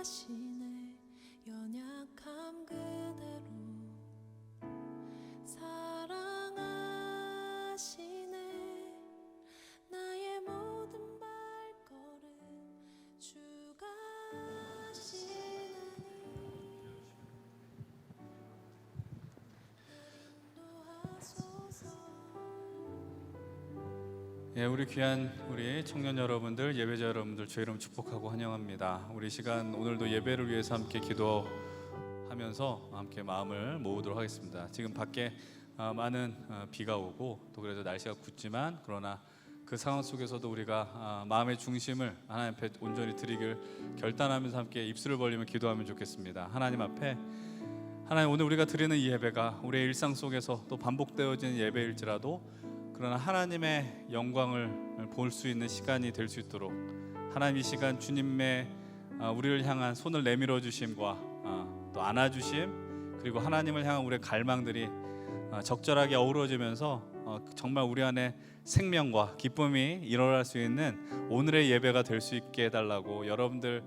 사랑하시네 연약함 그대로 사랑하시네 나의 모든 발걸음 주가 하시나니 인도하소서. 예, 우리 귀한 우리 청년 여러분들, 예배자 여러분들 주의 이름 축복하고 환영합니다. 우리 시간 오늘도 예배를 위해서 함께 기도하면서 함께 마음을 모으도록 하겠습니다. 지금 밖에 많은 비가 오고 또 그래서 날씨가 굳지만 그러나 그 상황 속에서도 우리가 마음의 중심을 하나님 앞에 온전히 드리길 결단하면서 함께 입술을 벌리며 기도하면 좋겠습니다. 하나님 앞에 하나님, 오늘 우리가 드리는 이 예배가 우리의 일상 속에서 또 반복되어지는 예배일지라도 그러나 하나님의 영광을 볼 수 있는 시간이 될 수 있도록 하나님 이 시간 주님의 우리를 향한 손을 내밀어 주심과 또 안아주심 그리고 하나님을 향한 우리의 갈망들이 적절하게 어우러지면서 정말 우리 안에 생명과 기쁨이 일어날 수 있는 오늘의 예배가 될 수 있게 해달라고 여러분들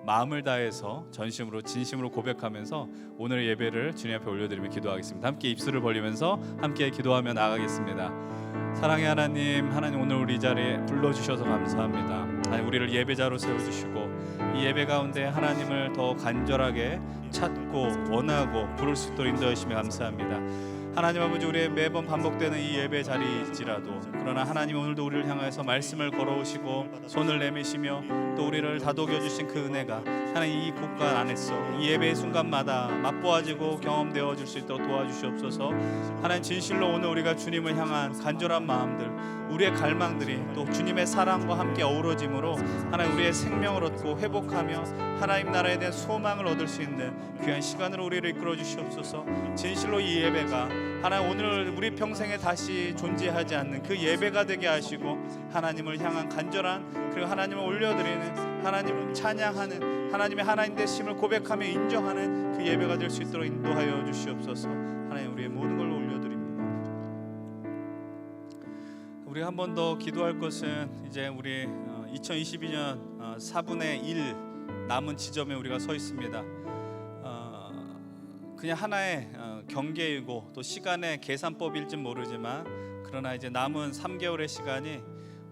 마음을 다해서 전심으로 진심으로 고백하면서 오늘 예배를 주님 앞에 올려드리며 기도하겠습니다. 함께 입술을 벌리면서 함께 기도하며 나아가겠습니다. 사랑의 하나님, 하나님 오늘 우리 자리에 불러주셔서 감사합니다. 하나님 우리를 예배자로 세워주시고 이 예배 가운데 하나님을 더 간절하게 찾고 원하고 부를 수 있도록 인도하시며 감사합니다. 하나님 아버지, 우리의 매번 반복되는 이 예배 자리일지라도 그러나 하나님 오늘도 우리를 향해서 말씀을 걸어오시고 손을 내미시며 또 우리를 다독여 주신 그 은혜가 하나님 이 곳간 안에서 이 예배의 순간마다 맛보아지고 경험되어 줄 수 있도록 도와주시옵소서. 하나님 진실로 오늘 우리가 주님을 향한 간절한 마음들, 우리의 갈망들이 또 주님의 사랑과 함께 어우러짐으로 하나님 우리의 생명을 얻고 회복하며 하나님 나라에 대한 소망을 얻을 수 있는 귀한 시간으로 우리를 이끌어 주시옵소서. 진실로 이 예배가 하나님 오늘 우리 평생에 다시 존재하지 않는 그 예배가 되게 하시고 하나님을 향한 간절한 그리고 하나님을 올려드리는 하나님을 찬양하는 하나님의 하나님 되심을 고백하며 인정하는 그 예배가 될 수 있도록 인도하여 주시옵소서. 하나님 우리의 모든 걸 올려드립니다. 우리가 한 번 더 기도할 것은 이제 우리 2022년 4분의 1 남은 지점에 우리가 서 있습니다. 그냥 하나의 경계이고 또 시간의 계산법일진 모르지만 그러나 이제 남은 3개월의 시간이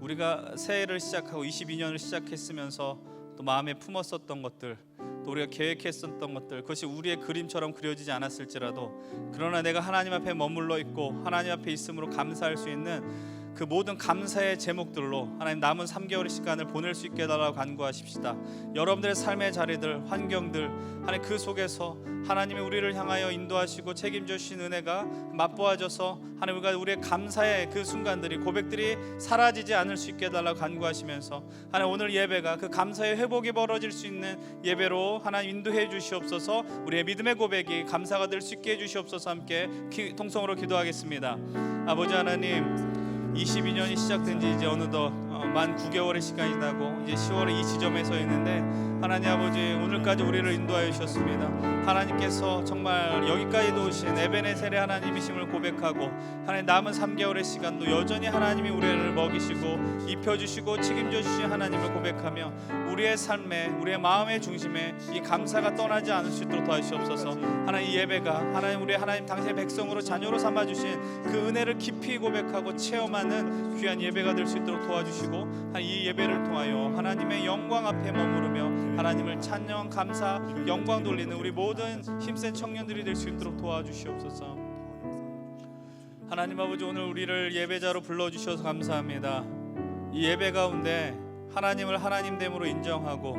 우리가 새해를 시작하고 22년을 시작했으면서 또 마음에 품었었던 것들 또 우리가 계획했었던 것들 그것이 우리의 그림처럼 그려지지 않았을지라도 그러나 내가 하나님 앞에 머물러 있고 하나님 앞에 있음으로 감사할 수 있는 그 모든 감사의 제목들로 하나님 남은 3개월의 시간을 보낼 수 있게 해달라고 간구하십시다. 여러분들의 삶의 자리들, 환경들 하나님 그 속에서 하나님이 우리를 향하여 인도하시고 책임져 주신 은혜가 맛보아져서 하나님 우리가 우리의 감사의 그 순간들이 고백들이 사라지지 않을 수 있게 해달라고 간구하시면서 하나님 오늘 예배가 그 감사의 회복이 벌어질 수 있는 예배로 하나님 인도해 주시옵소서. 우리의 믿음의 고백이 감사가 될 수 있게 해 주시옵소서. 함께 통성으로 기도하겠습니다. 아버지 하나님, 22년이 시작된 지 이제 어느덧 만 9개월의 시간이 지나고 이제 10월에 이 지점에 서 있는데 하나님 아버지 오늘까지 우리를 인도하여 주셨습니다. 하나님께서 정말 여기까지도 오신 에베네셀의 하나님이심을 고백하고 하나님 남은 3개월의 시간도 여전히 하나님이 우리를 먹이시고 입혀주시고 책임져 주신 하나님을 고백하며 우리의 삶에 우리의 마음의 중심에 이 감사가 떠나지 않을 수 있도록 도와주시옵소서. 하나님 이 예배가 하나님 우리 하나님 당신의 백성으로 자녀로 삼아주신 그 은혜를 깊이 고백하고 체험하는 귀한 예배가 될 수 있도록 도와주시고 이 예배를 통하여 하나님의 영광 앞에 머무르며 하나님을 찬양, 감사, 영광 돌리는 우리 모든 힘센 청년들이 될 수 있도록 도와주시옵소서. 하나님 아버지 오늘 우리를 예배자로 불러주셔서 감사합니다. 이 예배 가운데 하나님을 하나님됨으로 인정하고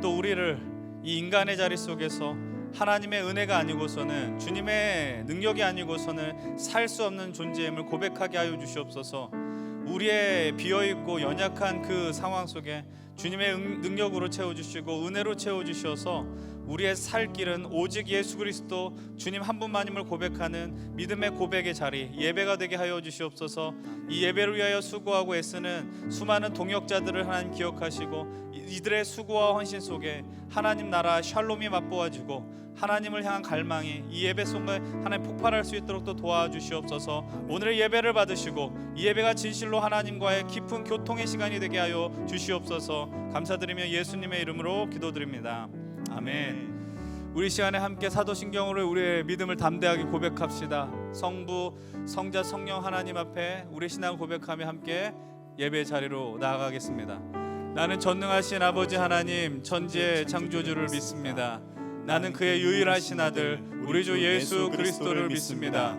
또 우리를 이 인간의 자리 속에서 하나님의 은혜가 아니고서는 주님의 능력이 아니고서는 살 수 없는 존재임을 고백하게 하여 주시옵소서. 우리의 비어있고 연약한 그 상황 속에 주님의 능력으로 채워주시고 은혜로 채워주셔서 우리의 살 길은 오직 예수 그리스도 주님 한 분만임을 고백하는 믿음의 고백의 자리 예배가 되게 하여 주시옵소서. 이 예배를 위하여 수고하고 애쓰는 수많은 동역자들을 하나님 기억하시고 이들의 수고와 헌신 속에 하나님 나라 샬롬이 맛보아지고 하나님을 향한 갈망이 이 예배 속에 하나님 폭발할 수 있도록 또 도와주시옵소서. 오늘의 예배를 받으시고 이 예배가 진실로 하나님과의 깊은 교통의 시간이 되게 하여 주시옵소서. 감사드리며 예수님의 이름으로 기도드립니다. 아멘. 우리 시간에 함께 사도신경으로 우리의 믿음을 담대하게 고백합시다. 성부, 성자, 성령 하나님 앞에 우리 신앙을 고백하며 함께 예배 자리로 나아가겠습니다. 나는 전능하신 아버지 하나님 천지의 창조주를 믿습니다. 나는 그의 유일하신 아들 우리 주 예수 그리스도를 믿습니다.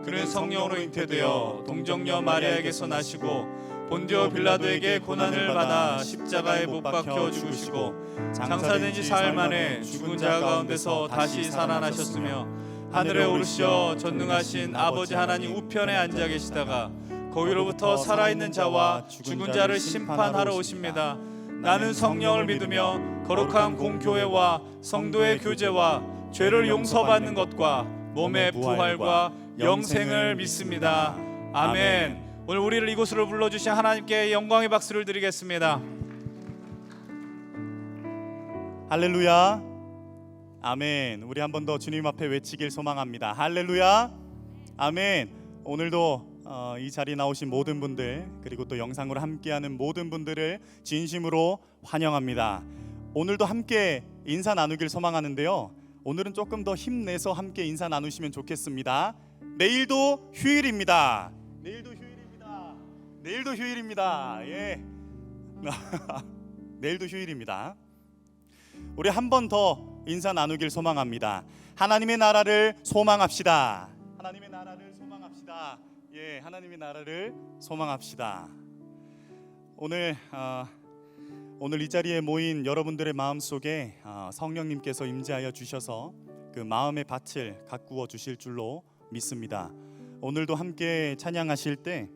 그는 성령으로 잉태되어 동정녀 마리아에게서 나시고 본디오 빌라도에게 고난을 받아 십자가에 못 박혀 죽으시고 장사된 지 사흘 만에 죽은 자 가운데서 다시 살아나셨으며 하늘에 오르시어 전능하신 아버지 하나님 우편에 앉아 계시다가 거기로부터 살아있는 자와 죽은 자를 심판하러 오십니다. 나는 성령을 믿으며 거룩한 공교회와 성도의 교제와 죄를 용서받는 것과 몸의 부활과 영생을 믿습니다. 아멘. 오늘 우리를 이곳으로 불러주신 하나님께 영광의 박수를 드리겠습니다. 할렐루야. 아멘. 우리 한 번 더 주님 앞에 외치길 소망합니다. 할렐루야. 아멘. 오늘도 이 자리에 나오신 모든 분들 그리고 또 영상으로 함께하는 모든 분들을 진심으로 환영합니다. 오늘도 함께 인사 나누길 소망하는데요. 오늘은 조금 더 힘내서 함께 인사 나누시면 좋겠습니다. 내일도 휴일입니다. 내일도 휴일입니다. 예. 내일도 휴일입니다. 우리 한 번 더 인사 나누길 소망합니다. 하나님의 나라를 소망합시다. 하나님의 나라를 소망합시다. 예, 하나님의 나라를 소망합시다. 오늘 이 자리에 모인 여러분들의 마음 속에 성령님께서 임재하여 주셔서 그 마음의 밭을 가꾸어 주실 줄로 믿습니다. 오늘도 함께 찬양하실 때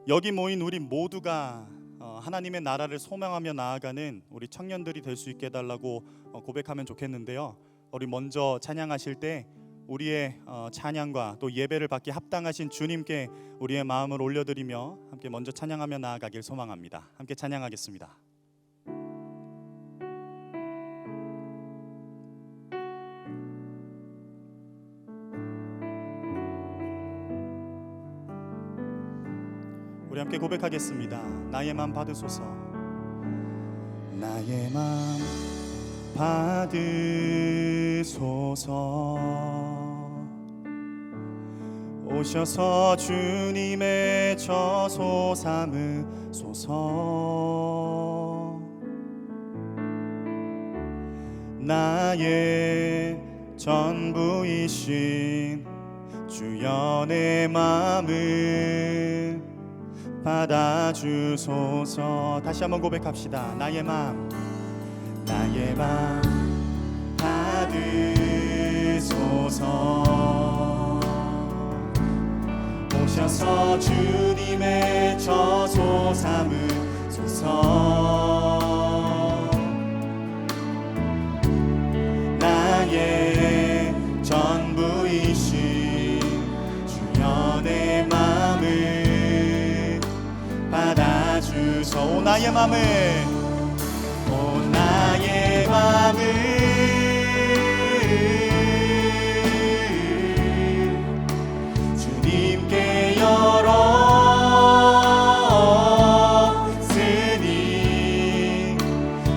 여기 모인 우리 모두가 하나님의 나라를 소망하며 나아가는 우리 청년들이 될 수 있게 해달라고 고백하면 좋겠는데요. 우리 먼저 찬양하실 때 우리의 찬양과 또 예배를 받기 합당하신 주님께 우리의 마음을 올려드리며 함께 먼저 찬양하며 나아가길 소망합니다. 함께 찬양하겠습니다. 우리 함께 고백하겠습니다. 나의 맘 받으소서. 나의 맘 받으소서. 오셔서 주님의 저소 삼으소서. 나의 전부이신 주여 내 마음을 받아주소서. 다시 한번 고백합시다. 나의 맘 받으소서. 오셔서 주님의 저소 삼으소서. 나의 전부이신 주여 내 맘을 받아주소. 오 나의 맘을, 오 나의 맘을 주님께 열었으니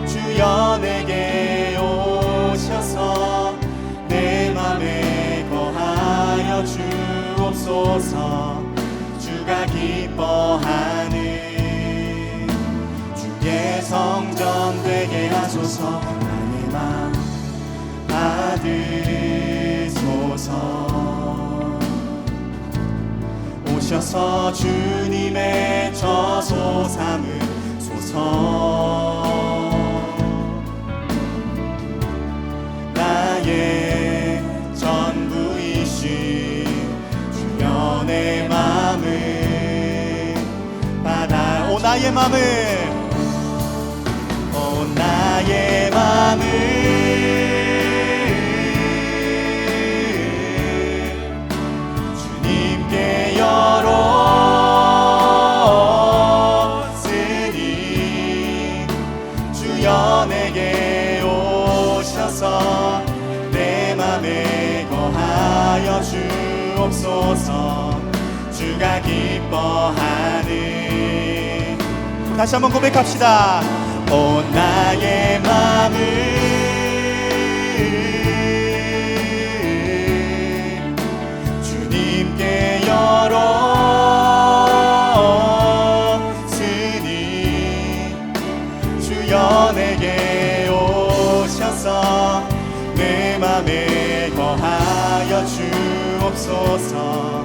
주여 내게 오셔서 내 맘에 거하여 주옵소서. 주가 기뻐하는 주의 성전 되게 하소서. 나의 맘 받으소서. 오셔서 주님의 저소 삼으소서. 나의 전부이신 주여 내 맘을 받아. 오 나의 맘을, 오 나의 맘을 주님께 열었으니 주여 내게 오셔서 내 맘에 거하여 주옵소서. 주가 기뻐하는, 다시 한번 고백합시다. 오 나의 맘을 거하여 주옵소서.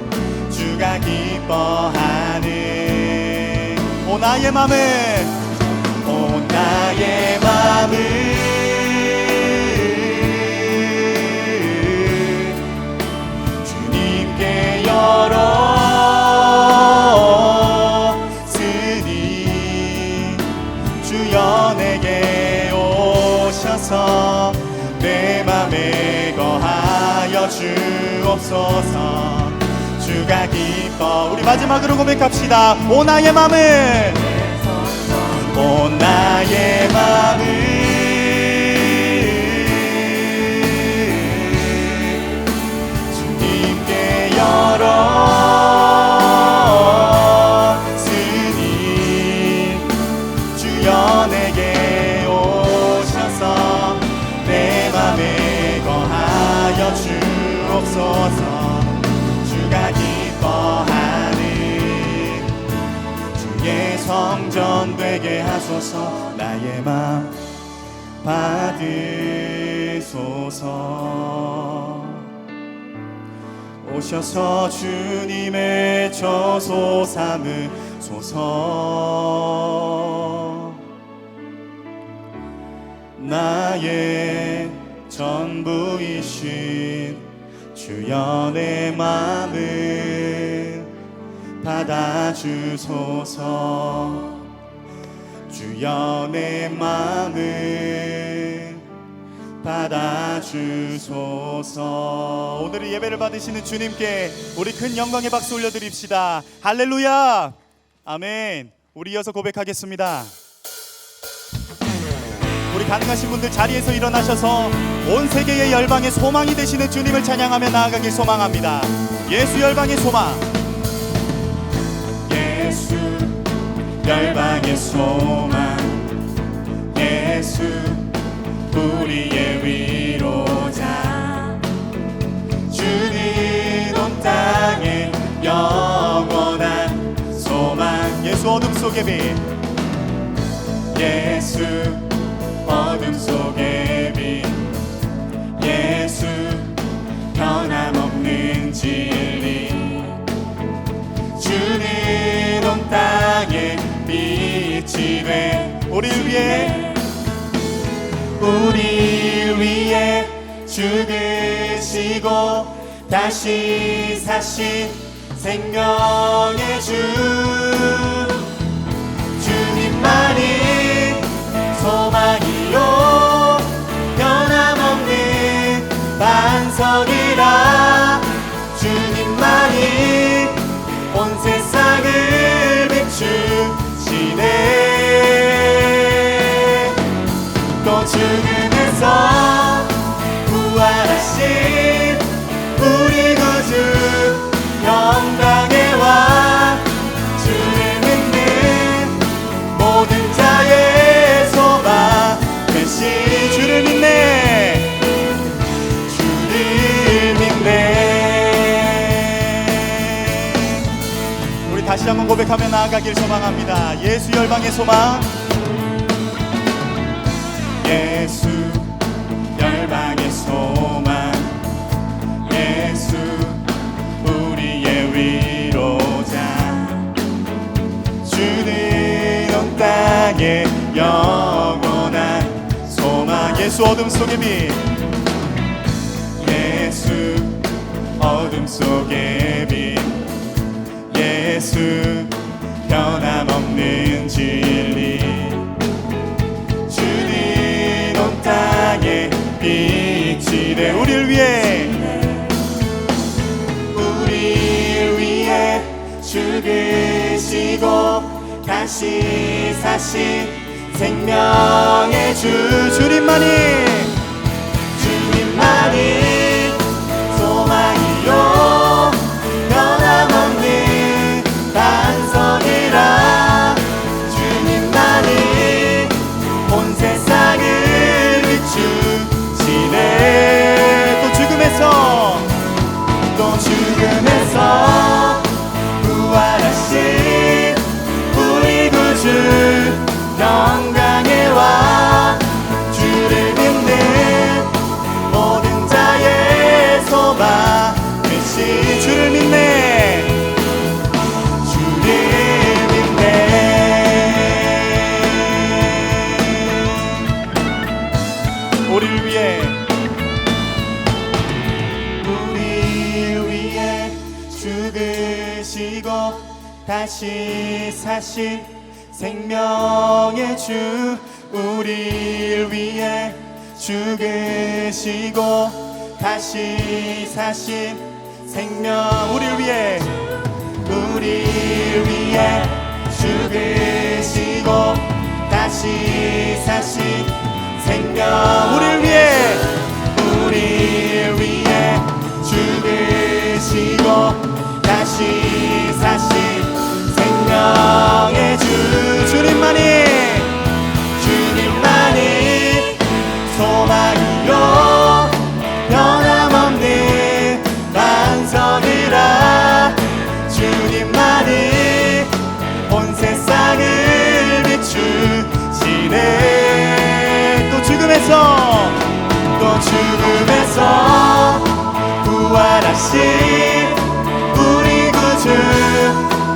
주가 기뻐하는 오 나의 맘을 오 나의 맘을 주님께 열었으니 주여 내게 오셔서 내 맘에 거하여 주옵소서. 주가 기뻐. 우리 마지막으로 고백합시다. 오 나의 맘을 오 나의 맘을 주님께 열었으니 주여 내게 오셔서 내 맘에 거하여 주옵소서. 주가 기뻐하는 주의 성전 되게 하소서. 나의 맘 받으소서. 오셔서 주님의 저소 삼으소서. 나의 전부이신 주여 내 맘을 받아주소서. 주여 내 맘을 받아주소서. 오늘 예배를 받으시는 주님께 우리 큰 영광의 박수 올려드립시다. 할렐루야. 아멘. 우리 이어서 고백하겠습니다. 우리 가능하신 분들 자리에서 일어나셔서 온 세계의 열방의 소망이 되시는 주님을 찬양하며 나아가길 소망합니다. 예수 열방의 소망. 예수 열방의 소망. 예수 우리의 위로자. 주는 온 땅에 영원한 소망. 예수 어둠 속의 빛. 예수 어둠 속의 빛. 예수 변함없는 진리. 주는 온 땅에 빛이 돼 우리를 위해 죽으시고 다시 사신 생명의 주. 주님만이 소망이요 변함없는 반석이라. 주님만이 온 세상을 비추시네. 또 죽음에서 부활하신 우리 구주 영광의 왕. 주를 믿는 모든 자의 소망 되시. 주를 믿네. 주를 믿네. 우리 다시 한번 고백하며 나아가길 소망합니다. 예수 열방의 소망. 예수 열방의 소망. 예수 우리의 위로자. 주는 온 땅에 영원한 소망. 예수 어둠 속의 빛. 예수 어둠 속의 빛. 예수 변함없는 진리. 주는 온 땅에 빛이 돼 우리를 위해 죽으시고 다시 사신 생명의 주. 주님만이 소망이요 변함없는 반석이라. 주님만이 온 세상을 비추시네. 또 죽음에서 부활하신 우리 구주 영광의 왕. 주를 믿는 모든 자의 다시 사신 생명의 주 우리를 위해 죽으시고 다시 사신 생명 우리를 위해 죽으시고 다시 사신 생명 우리를 위해 죽으시고 다시 사신 생명의 주 주님만이 소망이요 변함없는 반석이라 주님만이 온 세상을 비추시네 또 죽음에서 부활하신 우리 구주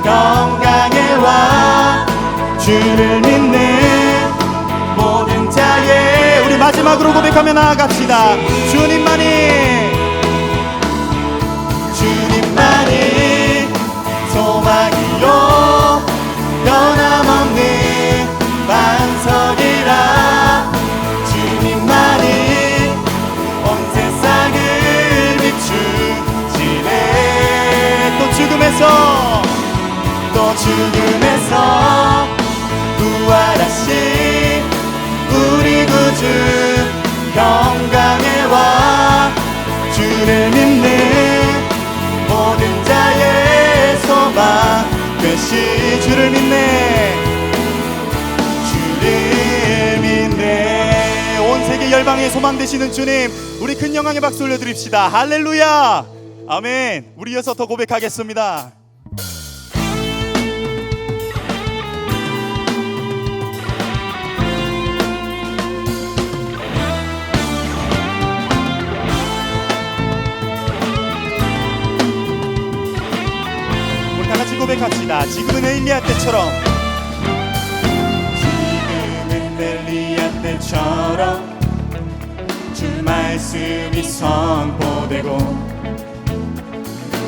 영광의 왕 주를 믿는 모든 자의 우리 마지막으로 고백하며 나아갑시다. 주님만이 소망이요 변함없는 반석이라 주님만이 온 세상을 비추시네 또 죽음에서 부활하신 우리 구주 영광의 왕 주를 믿는 모든 자의 소망 되시 주를 믿네 온 세계 열방의 소망 되시는 주님 우리 큰 영광의 박수 올려드립시다. 할렐루야 아멘. 우리 이어서 더 고백하겠습니다. 우리 다 같이 고백합시다. 지금은 엘리야 때처럼 주 말씀이 선포되고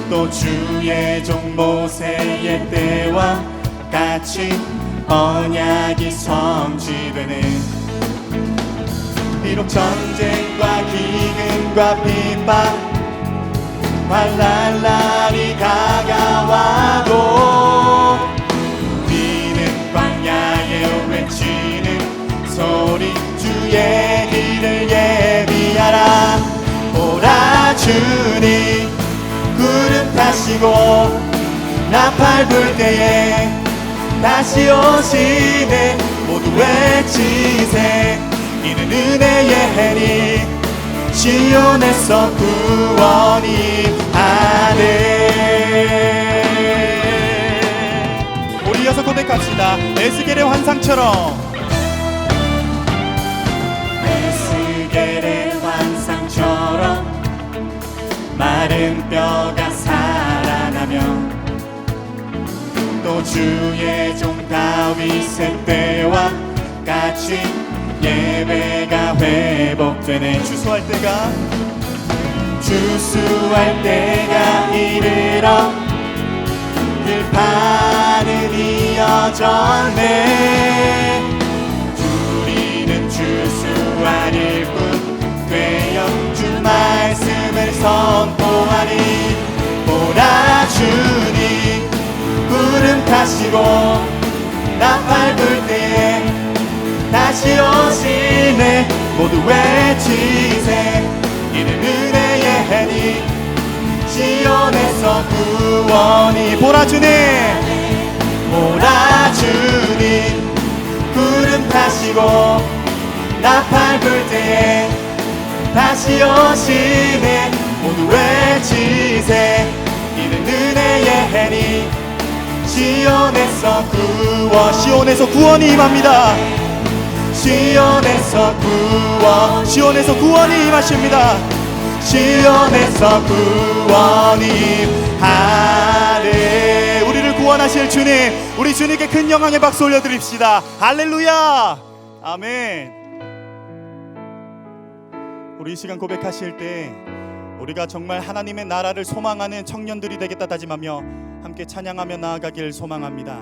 또 주의 종 모세의 때와 같이 언약이 성취되는 비록 전쟁과 기근과 비방 환난 날이 다가와도 우리는 광야에 외치는 소리 주의 길을 예비하라 오라 주님 구름 타시고 나팔 불 때에 다시 오시네 모두 외치세 이는 은혜의 해니 시온에서 구원이 하네 우리 이어서 고백합시다. 에스겔의 환상처럼 마른 뼈가 살아나며 또 주의 종 다윗의 때와 같이 예배가 회복되네 주수할 때가 이르러 들판은 이어졌네 우리는 주수할 일뿐 되어 주 말씀을 선포하니 오라 주님 구름 타시고 나팔 불 때에 다시 오시네 모두 외치세 이는 은혜의 해니 시온에서 구원이 보라 주님 구름 타시고 나팔 불 때에 다시 오시네 모두 외치세 이는 은혜의 해니 시온에서 구원이 임합니다. 시온에서 구원이 임하십니다. 시온에서 구원이 하네 우리를 구원하실 주님 우리 주님께 큰 영광의 박수 올려드립시다. 할렐루야 아멘. 우리 이 시간 고백하실 때 우리가 정말 하나님의 나라를 소망하는 청년들이 되겠다 다짐하며 함께 찬양하며 나아가길 소망합니다.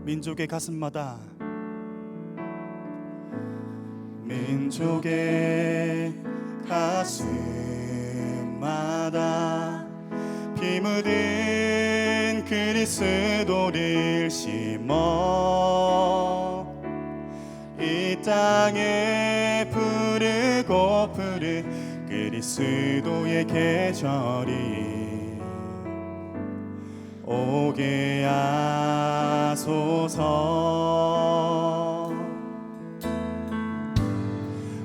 민족의 가슴마다 민족의 가슴마다 피 묻은 그리스도를 심어 이 땅에 부르고 부른 그리스도의 계절이 오게 하소서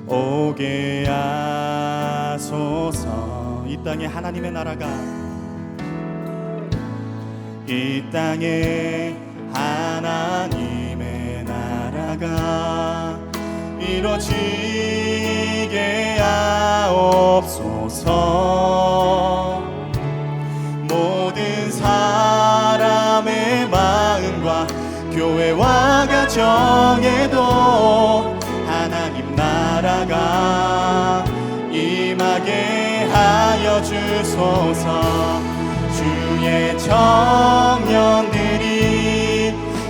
오게 하소서. 이 땅에 하나님의 나라가 이 땅에 하나님의 나라가 이루어지게 하옵소서. 모든 사람의 마음과 교회와 가정에도 하나님 나라가 임하게 하여 주소서. 주의 청년들이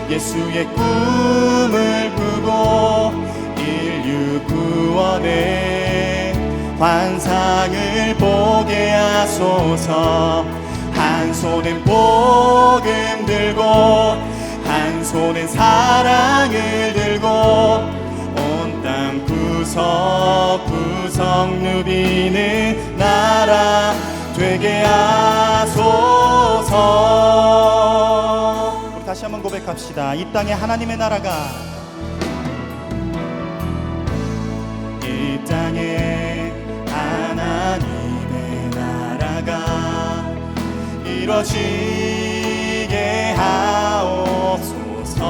예수의 꿈을 꾸고 인류 구원의 환상을 보게 하소서. 한 손엔 복음 들고 한 손엔 사랑을 들고 온 땅 구석구석 누비는 나라 되게 하소서. 우리 다시 한번 고백합시다. 이 땅에 하나님의 나라가 이 땅에 하나님의 나라가 이루어지게 하옵소서.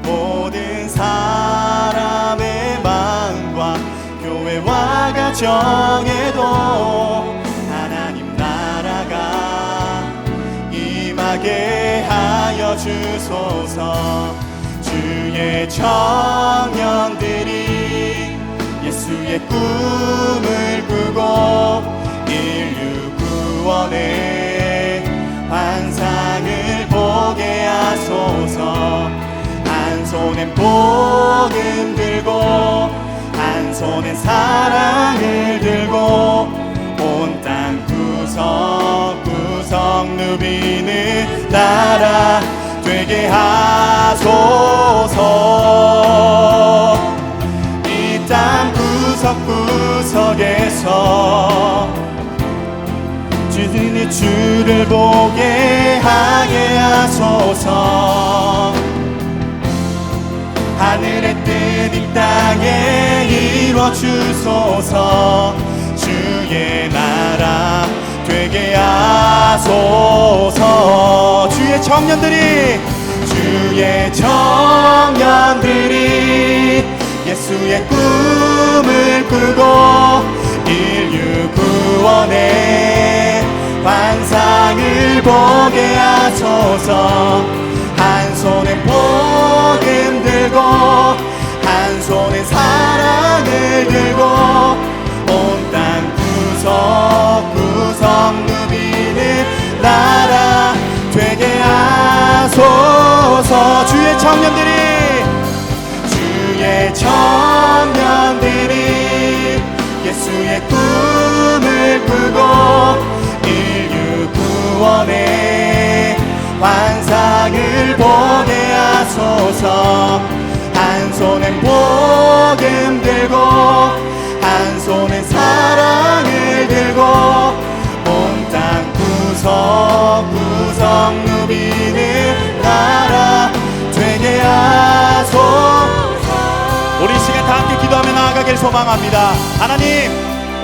모든 사람의 마음과 교회와 가정에도 하나님 나라가 임하게 하여 주소서. 주의 청년들이 예수의 꿈을 꾸고 인류 구원의 환상을 보게 하소서. 한 손엔 복음 들고 한 손엔 사랑을 들고 온 땅 구석구석 누비는 나라 되게 하소서. 이 땅 구석구석에서 주님의 주를 보게 하게 하소서. 하늘의 뜻 이 땅에 이루어 주소서. 주의 나라 되게 하소서. 주의 청년들이 예수의 꿈을 꾸고 인류 구원의 환상을 보게 하소서. 한 손엔 복음 들고 한 손엔 사랑을 들고 온 땅 구석구석 누비는 나라 되게 하소서. 주의 청년들이 예수의 꿈을 꾸고 인류 구원의 환상을 보게 하소서. 한 손엔 복음 들고 한 손엔 사랑을 들고 온 땅 구석구석 누비는 나라 되게 하소서. 우리 시간 다 함께 기도하며 나아가길 소망합니다. 하나님,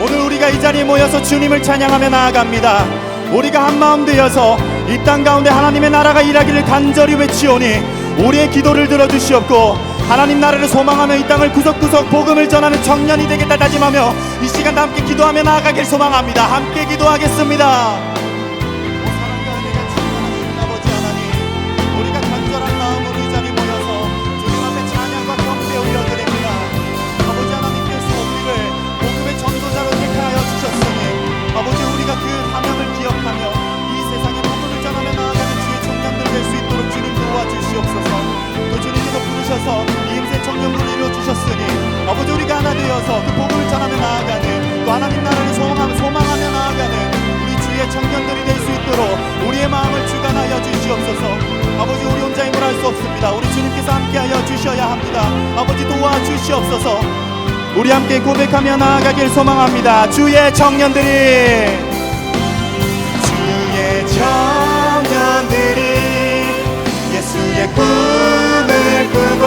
오늘 우리가 이 자리에 모여서 주님을 찬양하며 나아갑니다. 우리가 한마음 되어서 이 땅 가운데 하나님의 나라가 일하기를 간절히 외치오니 우리의 기도를 들어주시옵고 하나님 나라를 소망하며 이 땅을 구석구석 복음을 전하는 청년이 되겠다 다짐하며 이 시간 다 함께 기도하며 나아가길 소망합니다. 함께 기도하겠습니다. 오 사랑과 은혜가 충만하신 아버지 하나님, 주시옵소서. 아버지, 우리 혼자 힘을 할 수 없습니다. 우리 주님께서 함께하여 주셔야 합니다. 아버지, 도와주시옵소서. 우리 함께 고백하며 나아가길 소망합니다. 주의 청년들이 예수의 꿈을 꾸고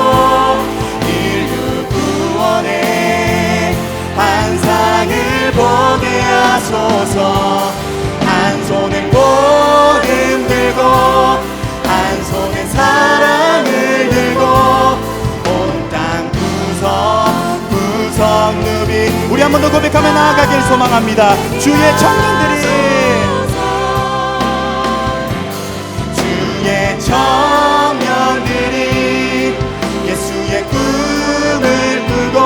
인류 구원의 환상을 보게 하소서. 한 손엔 복음 들고 한 손엔 사랑을 들고 온 땅 구석 누비. 우리 한 번 더 고백하며 나아가길 소망합니다. 주의 청년들이 예수의 꿈을 꾸고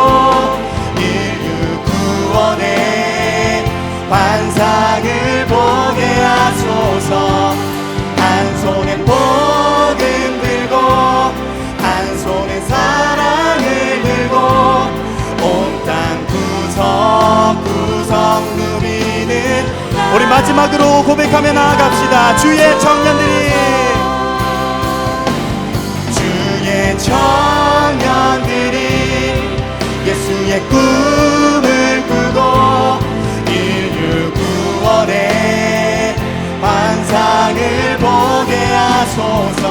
인류 구원의 환상을 보게 하소서. 한 손엔 복음 들고 한 손엔 사랑을 들고 온 땅 구석 누비는. 우리 마지막으로 고백하며 나아갑시다. 주의 청년들이 예수의 꿈을 꾸고 인류 구원의 환상을 보게 하소서.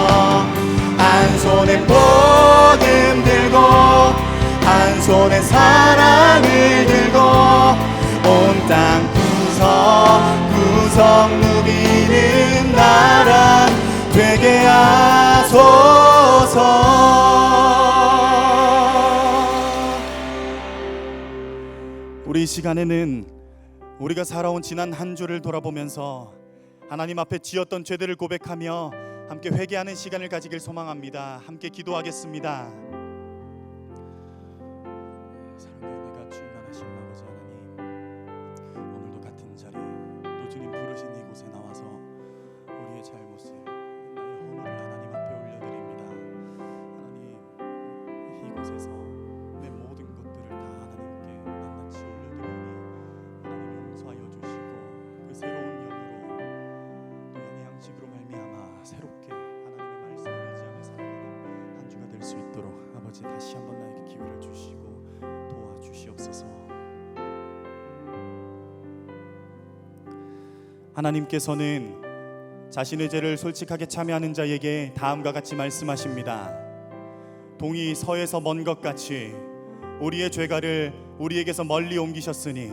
한 손엔 복음 들고 한 손엔 사랑을 들고 온 땅 구석 누비는 나라 되게 하소서. 우리 이 시간에는 우리가 살아온 지난 한 주를 돌아보면서 하나님 앞에 지었던 죄들을 고백하며 함께 회개하는 시간을 가지길 소망합니다. 함께 기도하겠습니다. 사랑의 은혜가 충만하신 아버지 하나님, 오늘도 같은 자리에 또 주님 부르신 이곳에 나와서 우리의 잘못을, 나의 허물을 하나님 앞에 올려드립니다. 하나님, 이곳에서 내 모든 것들을 다 하나님께 낱낱이 올려드리니 하나님 용서하여 주시고 그 새로운 영으로 또 영의 양식으로 말미암아 새롭게 하나님의 말씀을 의지하며 살아가는 한 주가 될 수 있도록 아버지 다시 한번 나에게 기회를 주시고 도와주시옵소서. 하나님께서는 자신의 죄를 솔직하게 참여하는 자에게 다음과 같이 말씀하십니다. 동이 서에서 먼 것 같이 우리의 죄가를 우리에게서 멀리 옮기셨으니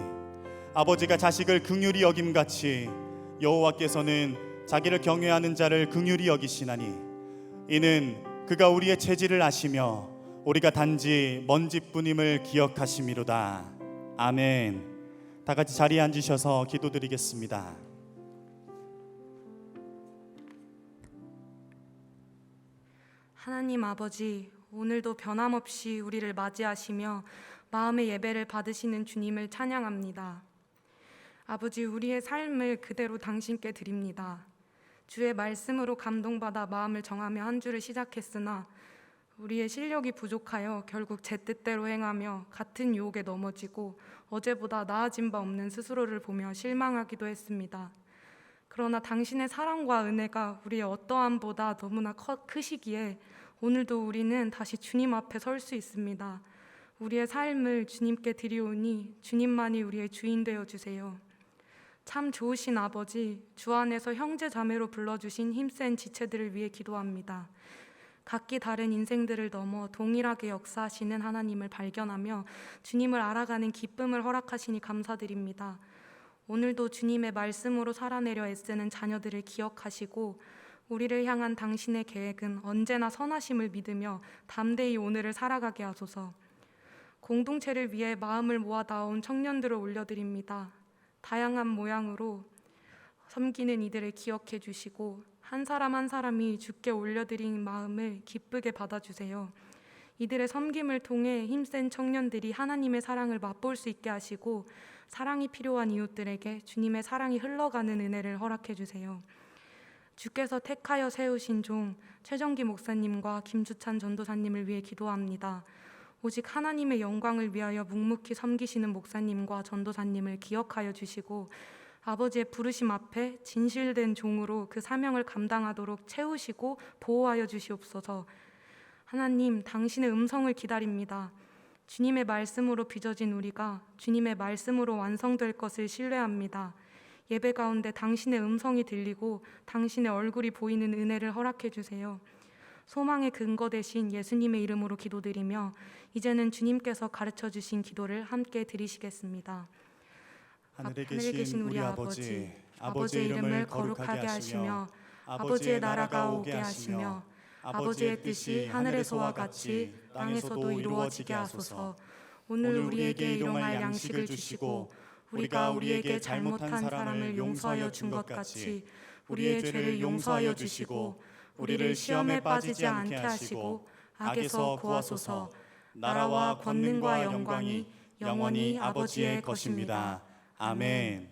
아버지가 자식을 긍휼히 여김같이 여호와께서는 자기를 경외하는 자를 긍휼히 여기시나니 이는 그가 우리의 체질을 아시며 우리가 단지 먼지뿐임을 기억하심이로다. 아멘. 다 같이 자리에 앉으셔서 기도드리겠습니다. 하나님 아버지, 오늘도 변함없이 우리를 맞이하시며 마음의 예배를 받으시는 주님을 찬양합니다. 아버지, 우리의 삶을 그대로 당신께 드립니다. 주의 말씀으로 감동받아 마음을 정하며 한 주를 시작했으나 우리의 실력이 부족하여 결국 제 뜻대로 행하며 같은 유혹에 넘어지고 어제보다 나아진 바 없는 스스로를 보며 실망하기도 했습니다. 그러나 당신의 사랑과 은혜가 우리의 어떠함보다 너무나 크시기에 오늘도 우리는 다시 주님 앞에 설 수 있습니다. 우리의 삶을 주님께 드리오니 주님만이 우리의 주인 되어 주세요. 참 좋으신 아버지, 주 안에서 형제 자매로 불러주신 힘센 지체들을 위해 기도합니다. 각기 다른 인생들을 넘어 동일하게 역사하시는 하나님을 발견하며 주님을 알아가는 기쁨을 허락하시니 감사드립니다. 오늘도 주님의 말씀으로 살아내려 애쓰는 자녀들을 기억하시고 우리를 향한 당신의 계획은 언제나 선하심을 믿으며 담대히 오늘을 살아가게 하소서. 공동체를 위해 마음을 모아 나온 청년들을 올려드립니다. 다양한 모양으로 섬기는 이들을 기억해 주시고 한 사람 한 사람이 주께 올려드린 마음을 기쁘게 받아주세요. 이들의 섬김을 통해 힘센 청년들이 하나님의 사랑을 맛볼 수 있게 하시고 사랑이 필요한 이웃들에게 주님의 사랑이 흘러가는 은혜를 허락해 주세요. 주께서 택하여 세우신 종 최정기 목사님과 김주찬 전도사님을 위해 기도합니다. 오직 하나님의 영광을 위하여 묵묵히 섬기시는 목사님과 전도사님을 기억하여 주시고 아버지의 부르심 앞에 진실된 종으로 그 사명을 감당하도록 채우시고 보호하여 주시옵소서. 하나님, 당신의 음성을 기다립니다. 주님의 말씀으로 빚어진 우리가 주님의 말씀으로 완성될 것을 신뢰합니다. 예배 가운데 당신의 음성이 들리고 당신의 얼굴이 보이는 은혜를 허락해 주세요. 소망의 근거 되신 예수님의 이름으로 기도드리며 이제는 주님께서 가르쳐 주신 기도를 함께 드리시겠습니다. 하늘에 계신 우리 아버지, 아버지의 이름을 거룩하게 하시며 아버지의 나라가 오게 하시며 아버지의 뜻이 하늘에서와 같이 땅에서도 이루어지게 하소서. 오늘 우리에게 일용할 양식을 주시고 우리가 우리에게 잘못한 사람을 용서하여 준 것 같이 우리의 죄를 용서하여 주시고 우리를 시험에 빠지지 않게 하시고 악에서 구하소서. 나라와 권능과 영광이 영원히 아버지의 것입니다. 아멘.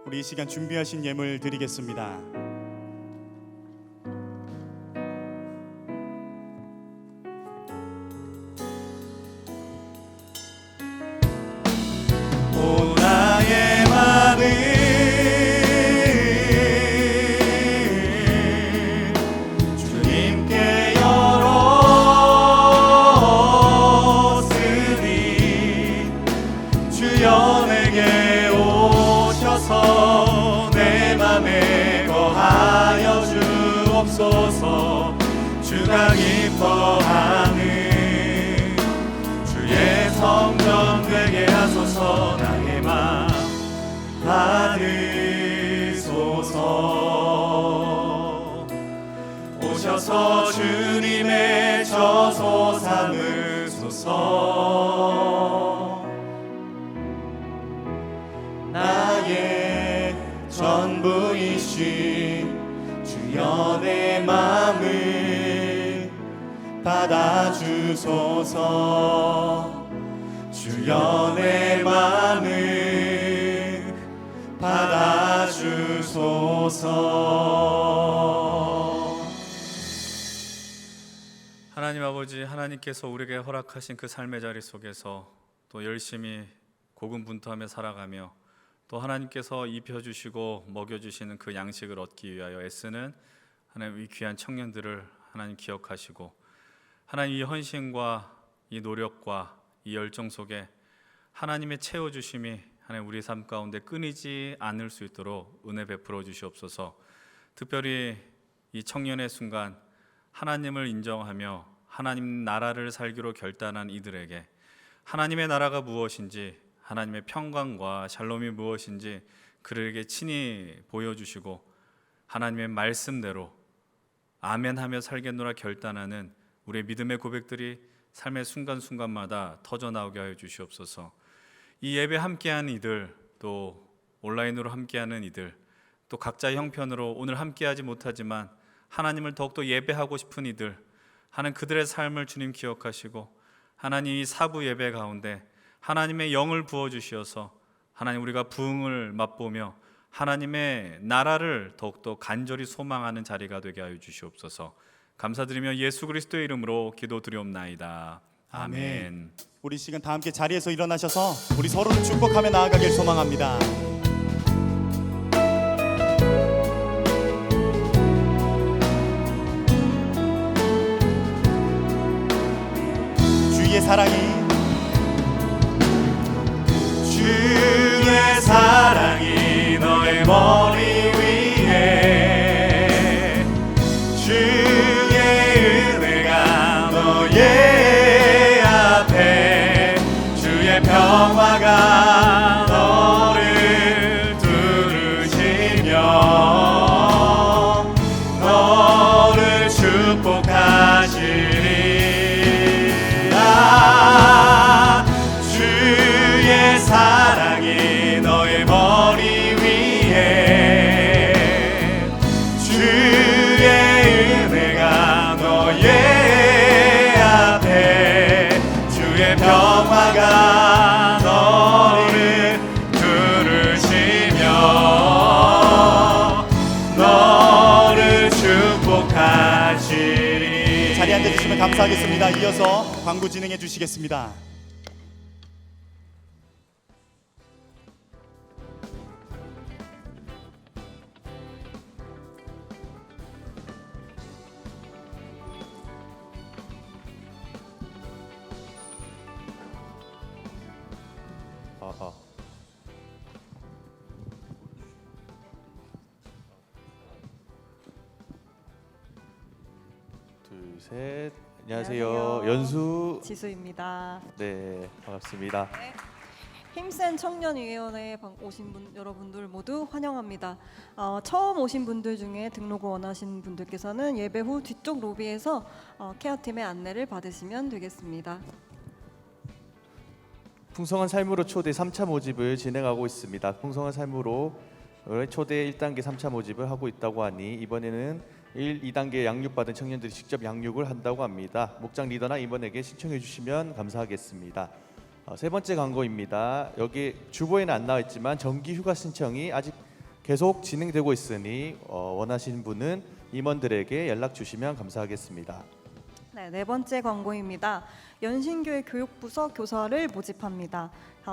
우리 이 시간 준비하신 예물 드리겠습니다. 오 나의 마음을 주님께 열었으니 주여 내게 오셔서 내 맘에 거하여 주옵소서. 주가 기뻐하는 주의 성전 되게 하소서. 나의 맘 받으소서. 오셔서 주님의 저소 삼으소서. 나의 전부이신 주여 내 맘을 받아주소서. 주여 내 맘을 받아주소서. 하나님 아버지, 하나님께서 우리에게 허락하신 그 삶의 자리 속에서 또 열심히 고군분투하며 살아가며 또 하나님께서 입혀주시고 먹여주시는 그 양식을 얻기 위하여 애쓰는 하나님 이 귀한 청년들을 하나님 기억하시고 하나님 이 헌신과 이 노력과 이 열정 속에 하나님의 채워주심이 하나님 우리 삶 가운데 끊이지 않을 수 있도록 은혜 베풀어 주시옵소서. 특별히 이 청년의 순간 하나님을 인정하며 하나님 나라를 살기로 결단한 이들에게 하나님의 나라가 무엇인지 하나님의 평강과 샬롬이 무엇인지 그들에게 친히 보여주시고 하나님의 말씀대로 아멘하며 살겠노라 결단하는 우리의 믿음의 고백들이 삶의 순간순간마다 터져나오게 하여 주시옵소서. 이 예배 함께하는 이들, 또 온라인으로 함께하는 이들, 또 각자의 형편으로 오늘 함께하지 못하지만 하나님을 더욱더 예배하고 싶은 이들, 하는 그들의 삶을 주님 기억하시고 하나님 이 사부 예배 가운데 하나님의 영을 부어주시어서 하나님 우리가 부흥을 맛보며 하나님의 나라를 더욱더 간절히 소망하는 자리가 되게 하여 주시옵소서. 감사드리며 예수 그리스도의 이름으로 기도드리옵나이다. 아멘. 우리 시간 다 함께 자리에서 일어나셔서 우리 서로를 축복하며 나아가길 소망합니다. 주의 사랑이 너의 머리 위에 주의 은혜가 너의 앞에 주의 평화가 너를 두르시며 너를 축복하시리라. 주의 사랑이 너의 머리 위에 주의 은혜가 너의 앞에 주의 평화가 너를 두르시며 너를 축복하시리. 자리에 앉아주시면 감사하겠습니다. 이어서 광고 진행해 주시겠습니다. 둘, 셋. 안녕하세요. 안녕하세요. 연수. 지수입니다. 네, 반갑습니다. 힘센 청년위원회에 오신 여러분들 모두 환영합니다. 처음 오신 분들 중에 등록을 원하시는 분들께서는 예배 후 뒤쪽 로비에서 케어팀의 안내를 받으시면 되겠습니다. 풍성한 삶으로 초대 3차 모집을 진행하고 있습니다. 풍성한 삶으로 초대 1단계 3차 모집을 하고 있다고 하니 이번에는 1, 2단계 양육받은 청년들이 직접 양육을 한다고 합니다. 목장 리더나 임원에게 신청해 주시면 감사하겠습니다. 세 번째 광고입니다. 여기 주보에는 안 나와 있지만 정기 휴가 신청이 아직 계속 진행되고 있으니 원하시는 분은 임원들에게 연락 주시면 감사하겠습니다. 네, 네 번째 광고입니다. 연신교회 교육부서 교사를 모집합니다.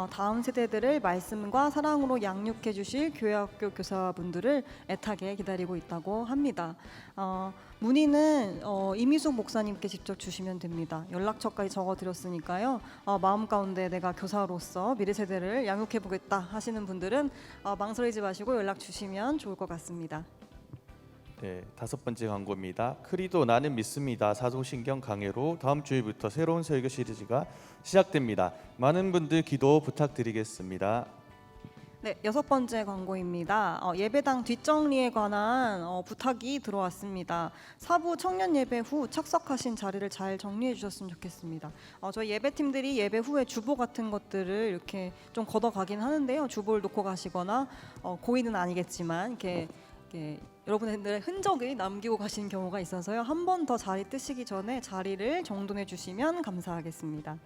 다음 세대들을 말씀과 사랑으로 양육해 주실 교회학교 교사분들을 애타게 기다리고 있다고 합니다. 문의는 이미숙 목사님께 직접 주시면 됩니다. 연락처까지 적어드렸으니까요. 마음 가운데 내가 교사로서 미래 세대를 양육해 보겠다 하시는 분들은 망설이지 마시고 연락 주시면 좋을 것 같습니다. 네, 다섯 번째 광고입니다. 크리도 나는 믿습니다. 사도신경 강해로 다음 주일부터 새로운 설교 시리즈가 시작됩니다. 많은 분들 기도 부탁드리겠습니다. 네, 여섯 번째 광고입니다. 예배당 뒷정리에 관한 부탁이 들어왔습니다. 사부 청년 예배 후 착석하신 자리를 잘 정리해 주셨으면 좋겠습니다. 저희 예배팀들이 예배 후에 주보 같은 것들을 이렇게 좀 걷어가긴 하는데요. 주보를 놓고 가시거나 고의는 아니겠지만 이렇게 여러분들의 흔적을 남기고 가시는 경우가 있어서요. 한 번 더 자리 뜨시기 전에 자리를 정돈해 주시면 감사하겠습니다.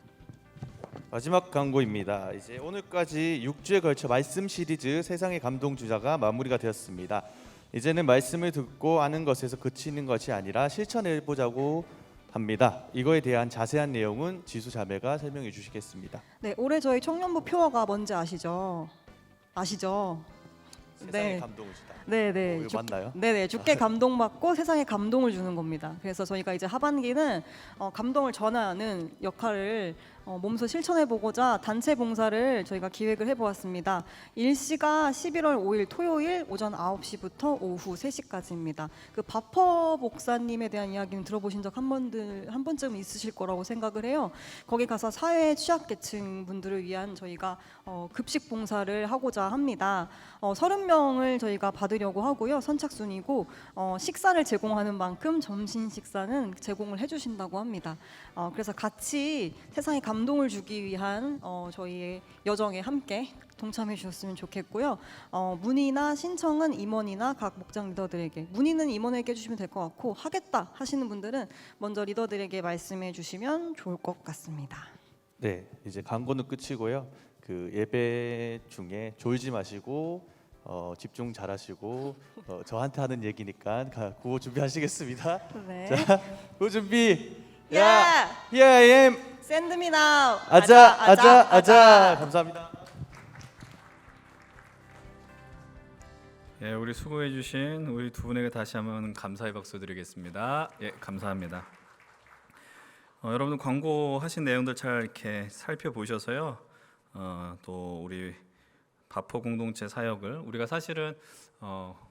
마지막 광고입니다. 이제 오늘까지 6주에 걸쳐 말씀 시리즈 세상의 감동 주자가 마무리가 되었습니다. 이제는 말씀을 듣고 아는 것에서 그치는 것이 아니라 실천해 보자고 합니다. 이거에 대한 자세한 내용은 지수 자매가 설명해 주시겠습니다. 네, 올해 저희 청년부 표어가 뭔지 아시죠? 아시죠? 세상의 감동을 주다. 네네. 이거 맞나요? 네네. 주께 감동받고 세상에 감동을 주는 겁니다. 그래서 저희가 이제 하반기는 감동을 전하는 역할을 몸소 실천해보고자 단체 봉사를 저희가 기획을 해보았습니다. 일시가 11월 5일 토요일 오전 9시부터 오후 3시까지입니다. 그 바퍼 목사님에 대한 이야기는 들어보신 적 한 번쯤 있으실 거라고 생각을 해요. 거기 가서 사회 취약계층 분들을 위한 저희가 급식 봉사를 하고자 합니다. 30명을 저희가 받으려고 하고요. 선착순이고 식사를 제공하는 만큼 점심 식사는 제공을 해주신다고 합니다. 그래서 같이 세상에 감동을 주기 위한 저희의 여정에 함께 동참해 주셨으면 좋겠고요. 문의나 신청은 임원이나 각 목장 리더들에게, 문의는 임원에게 해주시면 될 것 같고 하겠다 하시는 분들은 먼저 리더들에게 말씀해 주시면 좋을 것 같습니다. 네, 이제 광고는 끝이고요. 그 예배 중에 졸지 마시고 집중 잘하시고 저한테 하는 얘기니까 구호 준비하시겠습니다. 네. 자, 구호 준비. 야! Here I am. Send me now. 아자. 감사합니다. 예, 우리 수고해주신 우리 두 분에게 다시 한번 감사의 박수 드리겠습니다. 예, 감사합니다. 여러분들 광고하신 내용들 잘 이렇게 살펴보셔서요. 또 우리 바포 공동체 사역을 우리가 사실은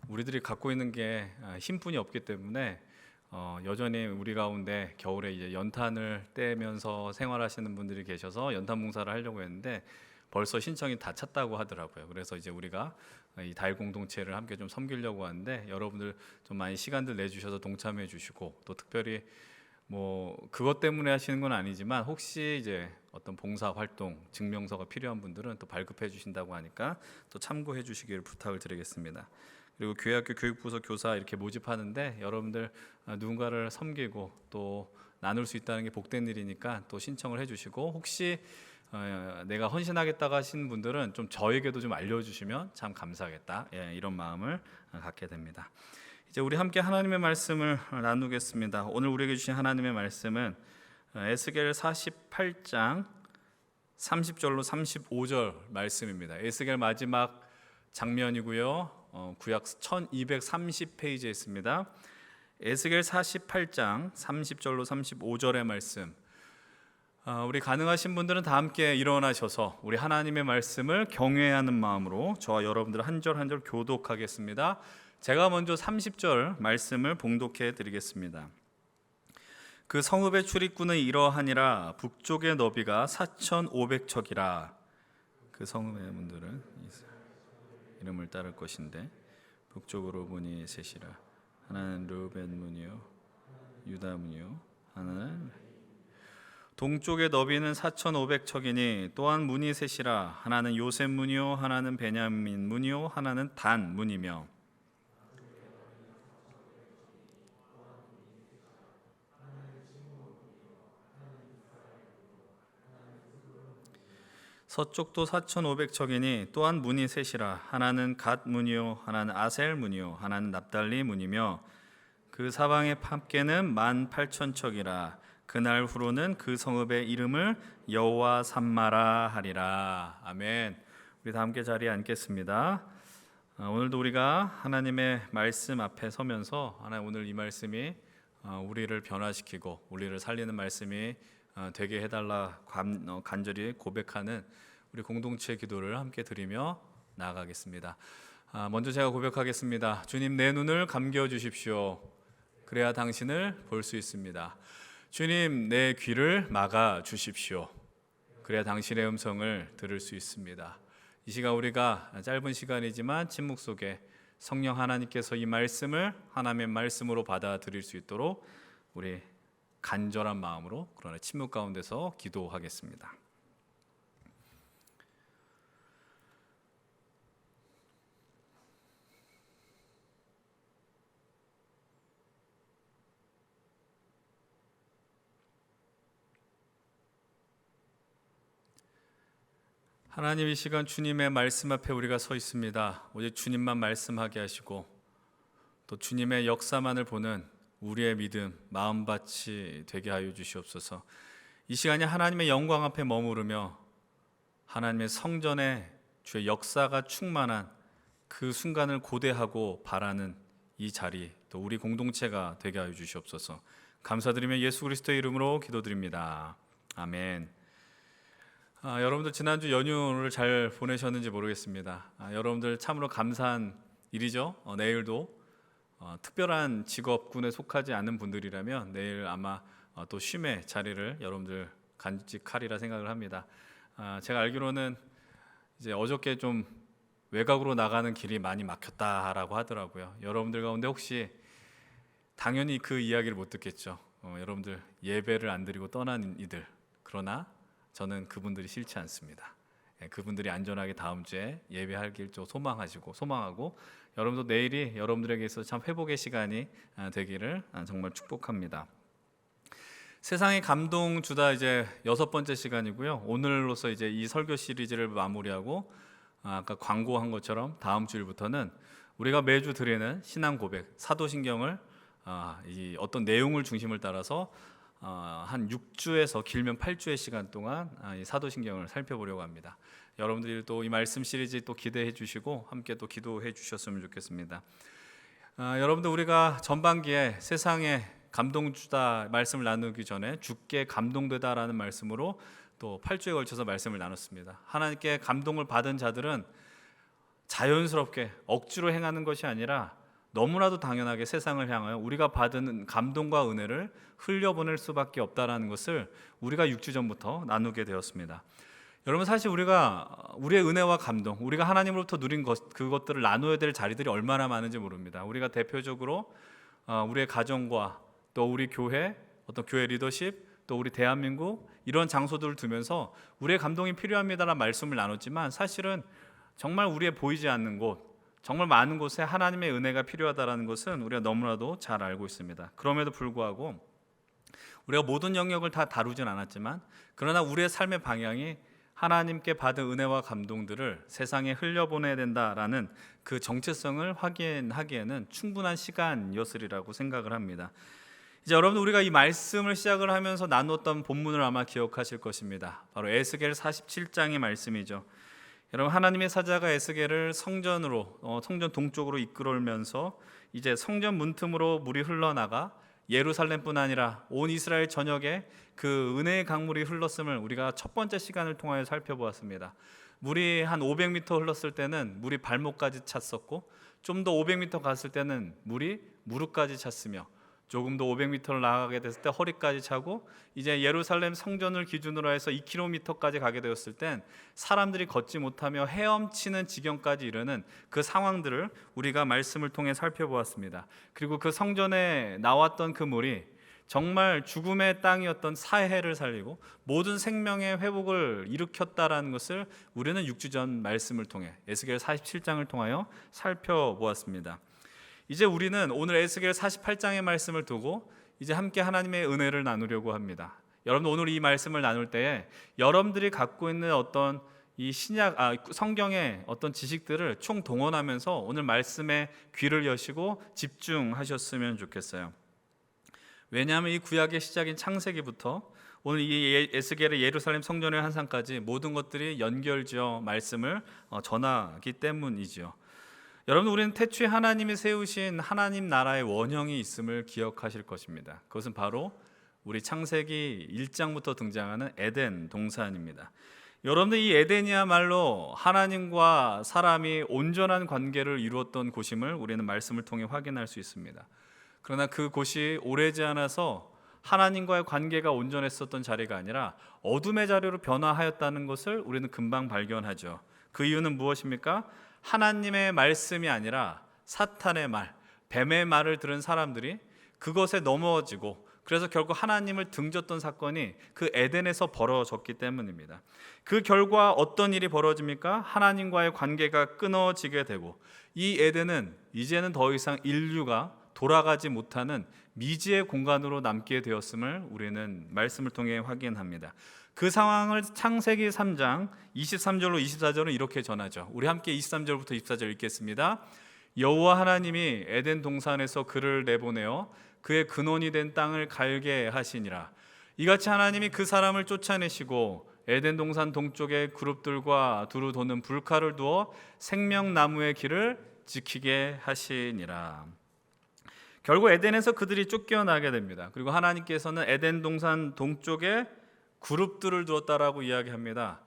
우리들이 갖고 있는 게 힘뿐이 없기 때문에 여전히 우리 가운데 겨울에 이제 연탄을 떼면서 생활하시는 분들이 계셔서 연탄 봉사를 하려고 했는데 벌써 신청이 다 찼다고 하더라고요. 그래서 이제 우리가 이 달 공동체를 함께 좀 섬기려고 하는데 여러분들 좀 많이 시간들 내주셔서 동참해 주시고 또 특별히 뭐 그것 때문에 하시는 건 아니지만 혹시 이제 어떤 봉사 활동 증명서가 필요한 분들은 또 발급해 주신다고 하니까 또 참고해 주시기를 부탁을 드리겠습니다. 그리고 교회학교 교육부서 교사 이렇게 모집하는데 여러분들 누군가를 섬기고 또 나눌 수 있다는 게 복된 일이니까 또 신청을 해주시고 혹시 내가 헌신하겠다고 하시는 분들은 좀 저에게도 좀 알려주시면 참 감사하겠다. 예, 이런 마음을 갖게 됩니다. 이제 우리 함께 하나님의 말씀을 나누겠습니다. 오늘 우리에게 주신 하나님의 말씀은 에스겔 48장 30절로 35절 말씀입니다. 에스겔 마지막 장면이고요. 구약 1230페이지에 있습니다. 에스겔 48장 30절로 35절의 말씀. 우리 가능하신 분들은 다 함께 일어나셔서 우리 하나님의 말씀을 경외하는 마음으로 저와 여러분들 한 절 한 절 교독하겠습니다. 제가 먼저 30절 말씀을 봉독해 드리겠습니다. 그 성읍의 출입구는 이러하니라. 북쪽의 너비가 4,500척이라. 그 성읍의 문들은 이름을 따를 것인데 북쪽으로 문이 셋이라. 하나는 르벤 문이요 유다 문이요 하나는 동쪽의 너비는 4,500척이니 또한 문이 셋이라. 하나는 요셉 문이요 하나는 베냐민 문이요 하나는 단 문이며 서쪽도 4,500척이니 또한 문이 셋이라. 하나는 갓 문이요 하나는 아셀 문이요 하나는 납달리 문이며 그 사방의 합계는 18,000척이라. 그날 후로는 그 성읍의 이름을 여호와 삼마라 하리라. 아멘. 우리 다 함께 자리에 앉겠습니다. 오늘도 우리가 하나님의 말씀 앞에 서면서 하나님 오늘 이 말씀이 우리를 변화시키고 우리를 살리는 말씀이 되게 해달라 간절히 고백하는 우리 공동체 기도를 함께 드리며 나아가겠습니다. 먼저 제가 고백하겠습니다. 주님, 내 눈을 감겨 주십시오. 그래야 당신을 볼 수 있습니다. 주님, 내 귀를 막아 주십시오. 그래야 당신의 음성을 들을 수 있습니다. 이 시간 우리가 짧은 시간이지만 침묵 속에 성령 하나님께서 이 말씀을 하나님의 말씀으로 받아들일 수 있도록 우리 간절한 마음으로 그러나 침묵 가운데서 기도하겠습니다. 하나님, 이 시간 주님의 말씀 앞에 우리가 서 있습니다. 오직 주님만 말씀하게 하시고 또 주님의 역사만을 보는 우리의 믿음, 마음밭이 되게 하여 주시옵소서. 이 시간에 하나님의 영광 앞에 머무르며 하나님의 성전에 주의 역사가 충만한 그 순간을 고대하고 바라는 이 자리, 또 우리 공동체가 되게 하여 주시옵소서. 감사드리며 예수 그리스도의 이름으로 기도드립니다. 아멘. 여러분들 지난주 연휴를 잘 보내셨는지 모르겠습니다. 여러분들 참으로 감사한 일이죠. 내일도 특별한 직업군에 속하지 않는 분들이라면 내일 아마 또 쉼의 자리를 여러분들 간직하리라 생각을 합니다. 제가 알기로는 이제 어저께 좀 외곽으로 나가는 길이 많이 막혔다라고 하더라고요. 여러분들 가운데 혹시 당연히 그 이야기를 못 듣겠죠. 여러분들 예배를 안 드리고 떠난 이들, 그러나 저는 그분들이 싫지 않습니다. 그분들이 안전하게 다음 주에 예배하길 좀 소망하고 여러분도 내일이 여러분들에게 있어서 참 회복의 시간이 되기를 정말 축복합니다. 세상에 감동 주다 이제 6번째 시간이고요. 오늘로서 이제 이 설교 시리즈를 마무리하고 아까 광고한 것처럼 다음 주일부터는 우리가 매주 드리는 신앙 고백 사도신경을 이 어떤 내용을 중심을 따라서 한 6주에서 길면 8주의 시간 동안 이 사도신경을 살펴보려고 합니다. 여러분들이 또 이 말씀 시리즈 또 기대해 주시고 함께 또 기도해 주셨으면 좋겠습니다. 여러분들 우리가 전반기에 세상에 감동 주다 말씀을 나누기 전에 주께 감동되다라는 말씀으로 또 8주에 걸쳐서 말씀을 나눴습니다. 하나님께 감동을 받은 자들은 자연스럽게 억지로 행하는 것이 아니라 너무나도 당연하게 세상을 향하여 우리가 받은 감동과 은혜를 흘려보낼 수밖에 없다라는 것을 우리가 6주 전부터 나누게 되었습니다. 여러분, 사실 우리가 우리의 은혜와 감동, 우리가 하나님으로부터 누린 그것들을 나누어야 될 자리들이 얼마나 많은지 모릅니다. 우리가 대표적으로 우리의 가정과 또 우리 교회, 어떤 교회 리더십, 또 우리 대한민국 이런 장소들을 두면서 우리의 감동이 필요합니다라는 말씀을 나눴지만 사실은 정말 우리의 보이지 않는 곳, 정말 많은 곳에 하나님의 은혜가 필요하다는 것은 우리가 너무나도 잘 알고 있습니다. 그럼에도 불구하고 우리가 모든 영역을 다 다루진 않았지만 그러나 우리의 삶의 방향이 하나님께 받은 은혜와 감동들을 세상에 흘려보내야 된다라는 그 정체성을 확인하기에는 충분한 시간이었으리라고 생각을 합니다. 이제 여러분, 우리가 이 말씀을 시작을 하면서 나누었던 본문을 아마 기억하실 것입니다. 바로 에스겔 47장의 말씀이죠. 여러분, 하나님의 사자가 에스겔을 성전으로 성전 동쪽으로 이끌어오면서 이제 성전 문틈으로 물이 흘러나가 예루살렘뿐 아니라 온 이스라엘 전역에 그 은혜의 강물이 흘렀음을 우리가 첫 번째 시간을 통하여 살펴보았습니다. 물이 한 500m 흘렀을 때는 물이 발목까지 찼었고 좀 더 500m 갔을 때는 물이 무릎까지 찼으며 조금 더 500m를 나아가게 됐을 때 허리까지 차고 이제 예루살렘 성전을 기준으로 해서 2km까지 가게 되었을 땐 사람들이 걷지 못하며 헤엄치는 지경까지 이르는 그 상황들을 우리가 말씀을 통해 살펴보았습니다. 그리고 그 성전에 나왔던 그 물이 정말 죽음의 땅이었던 사해를 살리고 모든 생명의 회복을 일으켰다라는 것을 우리는 6주 전 말씀을 통해 에스겔 47장을 통하여 살펴보았습니다. 이제 우리는 오늘 에스겔 48장의 말씀을 두고 이제 함께 하나님의 은혜를 나누려고 합니다. 여러분, 오늘 이 말씀을 나눌 때에 여러분들이 갖고 있는 어떤 이 성경의 어떤 지식들을 총동원하면서 오늘 말씀에 귀를 여시고 집중하셨으면 좋겠어요. 왜냐하면 이 구약의 시작인 창세기부터 오늘 이 에스겔의 예루살렘 성전의 환상까지 모든 것들이 연결지어 말씀을 전하기 때문이지요. 여러분, 우리는 태초에 하나님이 세우신 하나님 나라의 원형이 있음을 기억하실 것입니다. 그것은 바로 우리 창세기 1장부터 등장하는 에덴 동산입니다. 여러분들, 이 에덴이야말로 하나님과 사람이 온전한 관계를 이루었던 곳임을 우리는 말씀을 통해 확인할 수 있습니다. 그러나 그 곳이 오래지 않아서 하나님과의 관계가 온전했었던 자리가 아니라 어둠의 자리로 변화하였다는 것을 우리는 금방 발견하죠. 그 이유는 무엇입니까? 하나님의 말씀이 아니라 사탄의 말, 뱀의 말을 들은 사람들이 그것에 넘어지고 그래서 결국 하나님을 등졌던 사건이 그 에덴에서 벌어졌기 때문입니다. 그 결과 어떤 일이 벌어집니까? 하나님과의 관계가 끊어지게 되고 이 에덴은 이제는 더 이상 인류가 돌아가지 못하는 미지의 공간으로 남게 되었음을 우리는 말씀을 통해 확인합니다. 그 상황을 창세기 3장 23절로 24절은 이렇게 전하죠. 우리 함께 23절부터 24절 읽겠습니다. 여호와 하나님이 에덴 동산에서 그를 내보내어 그의 근원이 된 땅을 갈게 하시니라. 이같이 하나님이 그 사람을 쫓아내시고 에덴 동산 동쪽에 그룹들과 두루 도는 불칼을 두어 생명나무의 길을 지키게 하시니라. 결국 에덴에서 그들이 쫓겨나게 됩니다. 그리고 하나님께서는 에덴 동산 동쪽에 그룹들을 두었다라고 이야기합니다.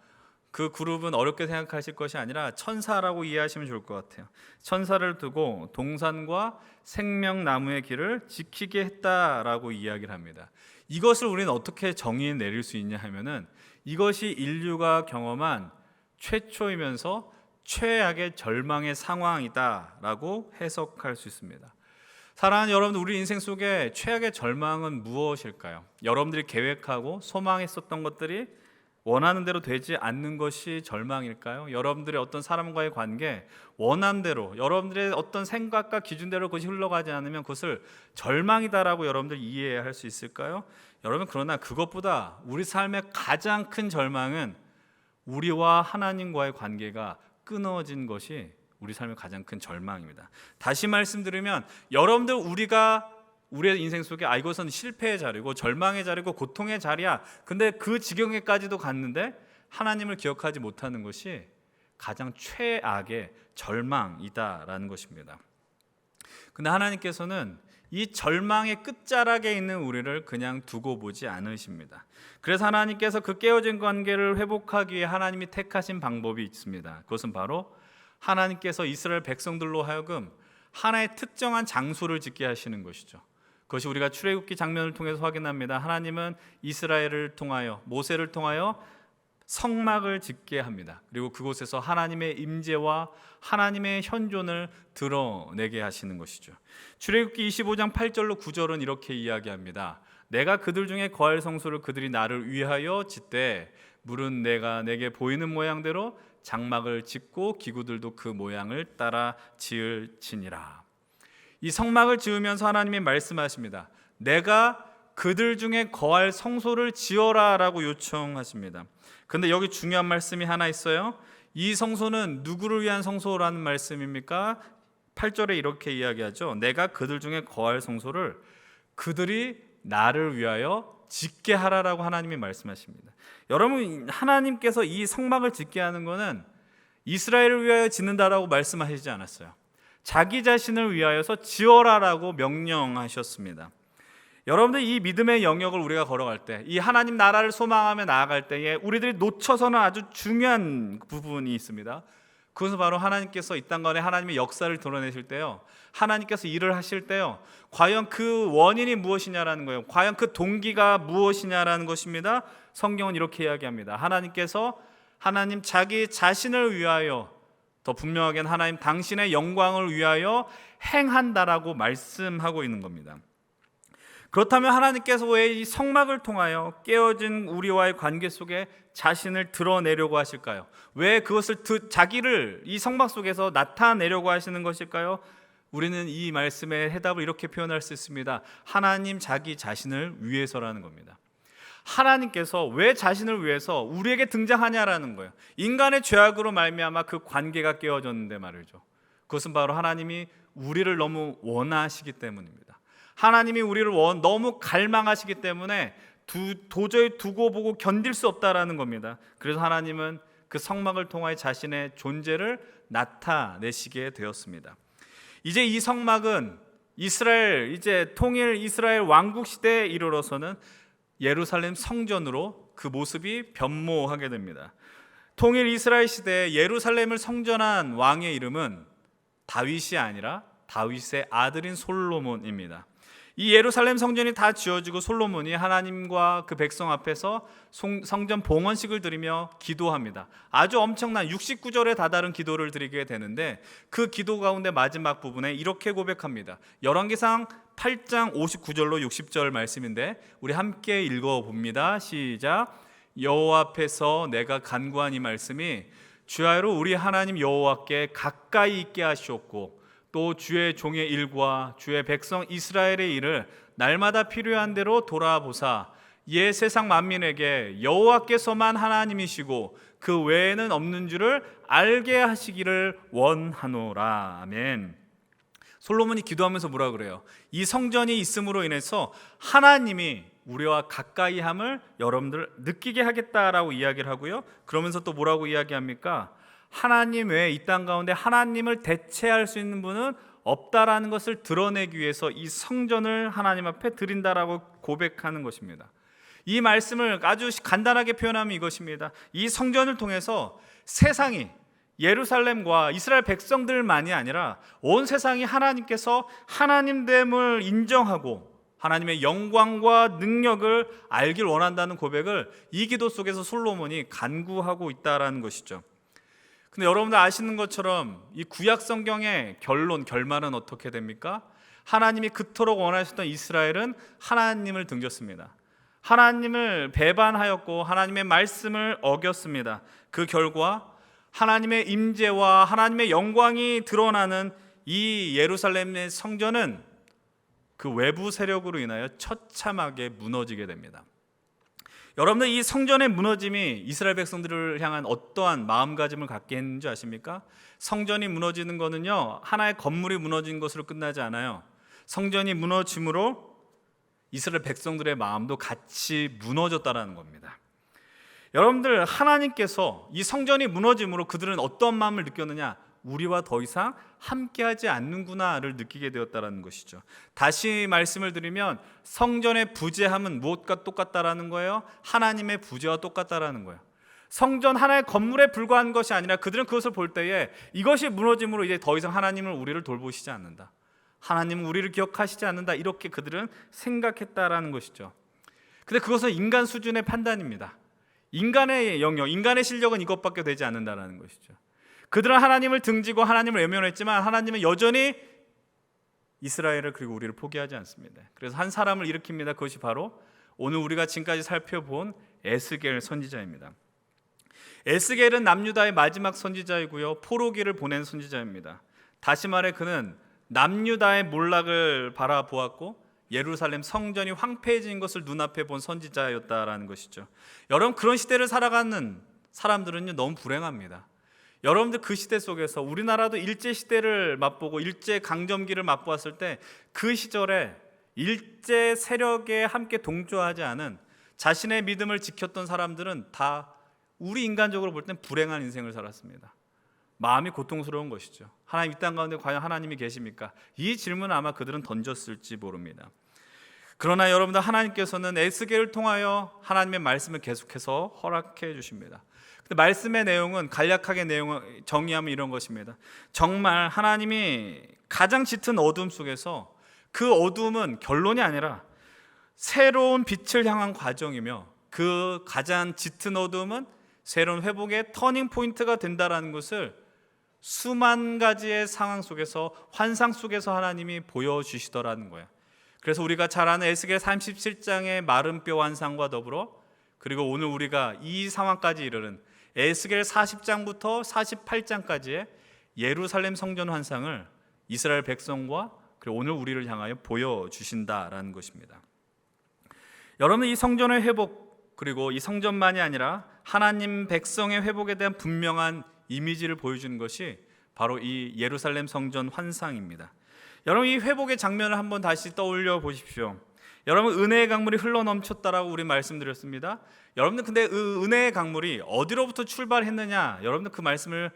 그 그룹은 어렵게 생각하실 것이 아니라 천사라고 이해하시면 좋을 것 같아요. 천사를 두고 동산과 생명나무의 길을 지키게 했다라고 이야기를 합니다. 이것을 우리는 어떻게 정의 내릴 수 있냐 하면은 이것이 인류가 경험한 최초이면서 최악의 절망의 상황이다라고 해석할 수 있습니다. 사랑하는 여러분, 우리 인생 속에 최악의 절망은 무엇일까요? 여러분들이 계획하고 소망했었던 것들이 원하는 대로 되지 않는 것이 절망일까요? 여러분들의 어떤 사람과의 관계 원함대로 여러분들의 어떤 생각과 기준대로 그것이 흘러가지 않으면 그것을 절망이다라고 여러분들 이해할 수 있을까요? 여러분, 그러나 그것보다 우리 삶의 가장 큰 절망은 우리와 하나님과의 관계가 끊어진 것이 우리 삶의 가장 큰 절망입니다. 다시 말씀드리면 여러분들, 우리의 인생 속에 이것은 실패의 자리고 절망의 자리고 고통의 자리야. 근데 그 지경에까지도 갔는데 하나님을 기억하지 못하는 것이 가장 최악의 절망이다라는 것입니다. 근데 하나님께서는 이 절망의 끝자락에 있는 우리를 그냥 두고 보지 않으십니다. 그래서 하나님께서 그 깨어진 관계를 회복하기 위해 하나님이 택하신 방법이 있습니다. 그것은 바로 하나님께서 이스라엘 백성들로 하여금 하나의 특정한 장소를 짓게 하시는 것이죠. 그것이 우리가 출애굽기 장면을 통해서 확인합니다. 하나님은 이스라엘을 통하여, 모세를 통하여 성막을 짓게 합니다. 그리고 그곳에서 하나님의 임재와 하나님의 현존을 드러내게 하시는 것이죠. 출애굽기 25장 8절로 9절은 이렇게 이야기합니다. 내가 그들 중에 거할 성소를 그들이 나를 위하여 짓되 물은 내가 내게 보이는 모양대로 장막을 짓고 기구들도 그 모양을 따라 지을지니라. 이 성막을 지으면서 하나님이 말씀하십니다. 내가 그들 중에 거할 성소를 지어라라고 요청하십니다. 그런데 여기 중요한 말씀이 하나 있어요. 이 성소는 누구를 위한 성소라는 말씀입니까? 8절에 이렇게 이야기하죠. 내가 그들 중에 거할 성소를 그들이 나를 위하여 짓게 하라라고 하나님이 말씀하십니다. 여러분, 하나님께서 이 성막을 짓게 하는 것은 이스라엘을 위하여 짓는다라고 말씀하시지 않았어요. 자기 자신을 위하여서 지어라라고 명령하셨습니다. 여러분들, 이 믿음의 영역을 우리가 걸어갈 때, 이 하나님 나라를 소망하며 나아갈 때에 우리들이 놓쳐서는 아주 중요한 부분이 있습니다. 그것은 바로 하나님께서 이 땅 가운데 하나님의 역사를 드러내실 때요, 하나님께서 일을 하실 때요, 과연 그 원인이 무엇이냐라는 거예요. 과연 그 동기가 무엇이냐라는 것입니다. 성경은 이렇게 이야기합니다. 하나님 자기 자신을 위하여, 더 분명하게는 하나님 당신의 영광을 위하여 행한다라고 말씀하고 있는 겁니다. 그렇다면 하나님께서 왜 이 성막을 통하여 깨어진 우리와의 관계 속에 자신을 드러내려고 하실까요? 왜 그것을 자기를 이 성막 속에서 나타내려고 하시는 것일까요? 우리는 이 말씀의 해답을 이렇게 표현할 수 있습니다. 하나님 자기 자신을 위해서라는 겁니다. 하나님께서 왜 자신을 위해서 우리에게 등장하냐라는 거예요. 인간의 죄악으로 말미암아 그 관계가 깨어졌는데 말이죠. 그것은 바로 하나님이 우리를 너무 원하시기 때문입니다. 하나님이 우리를 너무 갈망하시기 때문에 도저히 두고 보고 견딜 수 없다라는 겁니다. 그래서 하나님은 그 성막을 통하여 자신의 존재를 나타내시게 되었습니다. 이제 이 성막은 통일 이스라엘 왕국 시대에 이르러서는 예루살렘 성전으로 그 모습이 변모하게 됩니다. 통일 이스라엘 시대에 예루살렘을 성전한 왕의 이름은 다윗이 아니라 다윗의 아들인 솔로몬입니다. 이 예루살렘 성전이 다 지어지고 솔로몬이 하나님과 그 백성 앞에서 성전 봉헌식을 드리며 기도합니다. 아주 엄청난 69절에 다다른 기도를 드리게 되는데, 그 기도 가운데 마지막 부분에 이렇게 고백합니다. 열왕기상 8장 59절로 60절 말씀인데 우리 함께 읽어봅니다. 시작. 여호와 앞에서 내가 간구한 이 말씀이 주야로 우리 하나님 여호와께 가까이 있게 하시옵고, 또 주의 종의 일과 주의 백성 이스라엘의 일을 날마다 필요한 대로 돌아보사 예 세상 만민에게 여호와께서만 하나님이시고 그 외에는 없는 줄을 알게 하시기를 원하노라. 아멘. 솔로몬이 기도하면서 뭐라 그래요? 이 성전이 있음으로 인해서 하나님이 우리와 가까이 함을 여러분들 느끼게 하겠다라고 이야기를 하고요. 그러면서 또 뭐라고 이야기합니까? 하나님 외에 이 땅 가운데 하나님을 대체할 수 있는 분은 없다라는 것을 드러내기 위해서 이 성전을 하나님 앞에 드린다라고 고백하는 것입니다. 이 말씀을 아주 간단하게 표현하면 이것입니다. 이 성전을 통해서 세상이, 예루살렘과 이스라엘 백성들만이 아니라 온 세상이 하나님께서 하나님됨을 인정하고 하나님의 영광과 능력을 알길 원한다는 고백을 이 기도 속에서 솔로몬이 간구하고 있다라는 것이죠. 근데 여러분들 아시는 것처럼 이 구약 성경의 결말은 어떻게 됩니까? 하나님이 그토록 원하셨던 이스라엘은 하나님을 등졌습니다. 하나님을 배반하였고 하나님의 말씀을 어겼습니다. 그 결과 하나님의 임재와 하나님의 영광이 드러나는 이 예루살렘의 성전은 그 외부 세력으로 인하여 처참하게 무너지게 됩니다. 여러분들, 이 성전의 무너짐이 이스라엘 백성들을 향한 어떠한 마음가짐을 갖게 했는지 아십니까? 성전이 무너지는 것은요, 하나의 건물이 무너진 것으로 끝나지 않아요. 성전이 무너짐으로 이스라엘 백성들의 마음도 같이 무너졌다라는 겁니다. 여러분들, 하나님께서 이 성전이 무너짐으로 그들은 어떤 마음을 느꼈느냐? 우리와 더 이상 함께하지 않는구나를 느끼게 되었다라는 것이죠. 다시 말씀을 드리면 성전의 부재함은 무엇과 똑같다라는 거예요? 하나님의 부재와 똑같다라는 거예요. 성전 하나의 건물에 불과한 것이 아니라 그들은 그것을 볼 때에 이것이 무너짐으로 이제 더 이상 하나님은 우리를 돌보시지 않는다, 하나님은 우리를 기억하시지 않는다, 이렇게 그들은 생각했다라는 것이죠. 근데 그것은 인간 수준의 판단입니다. 인간의 영역, 인간의 실력은 이것밖에 되지 않는다라는 것이죠. 그들은 하나님을 등지고 하나님을 외면했지만 하나님은 여전히 이스라엘을 그리고 우리를 포기하지 않습니다. 그래서 한 사람을 일으킵니다. 그것이 바로 오늘 우리가 지금까지 살펴본 에스겔 선지자입니다. 에스겔은 남유다의 마지막 선지자이고요, 포로기를 보낸 선지자입니다. 다시 말해 그는 남유다의 몰락을 바라보았고 예루살렘 성전이 황폐해진 것을 눈앞에 본 선지자였다라는 것이죠. 여러분, 그런 시대를 살아가는 사람들은요, 너무 불행합니다. 여러분들, 그 시대 속에서 우리나라도 일제 시대를 맛보고 일제 강점기를 맛보았을 때 그 시절에 일제 세력에 함께 동조하지 않은 자신의 믿음을 지켰던 사람들은 다 우리 인간적으로 볼 땐 불행한 인생을 살았습니다. 마음이 고통스러운 것이죠. 하나님, 이 땅 가운데 과연 하나님이 계십니까? 이 질문을 아마 그들은 던졌을지 모릅니다. 그러나 여러분들, 하나님께서는 에스겔을 통하여 하나님의 말씀을 계속해서 허락해 주십니다. 그 말씀의 내용은 간략하게 내용을 정의하면 이런 것입니다. 정말 하나님이 가장 짙은 어둠 속에서 그 어둠은 결론이 아니라 새로운 빛을 향한 과정이며 그 가장 짙은 어둠은 새로운 회복의 터닝 포인트가 된다라는 것을 수만 가지의 상황 속에서 환상 속에서 하나님이 보여주시더라는 거예요. 그래서 우리가 잘 아는 에스겔 37장의 마른 뼈 환상과 더불어 그리고 오늘 우리가 이 상황까지 이르는 에스겔 40장부터 48장까지의 예루살렘 성전 환상을 이스라엘 백성과 그리고 오늘 우리를 향하여 보여주신다라는 것입니다. 여러분, 이 성전의 회복 그리고 이 성전만이 아니라 하나님 백성의 회복에 대한 분명한 이미지를 보여주는 것이 바로 이 예루살렘 성전 환상입니다. 여러분, 이 회복의 장면을 한번 다시 떠올려 보십시오. 여러분, 은혜의 강물이 흘러넘쳤다라고 우리 말씀드렸습니다. 여러분들 근데 그 은혜의 강물이 어디로부터 출발했느냐, 여러분들 그 말씀을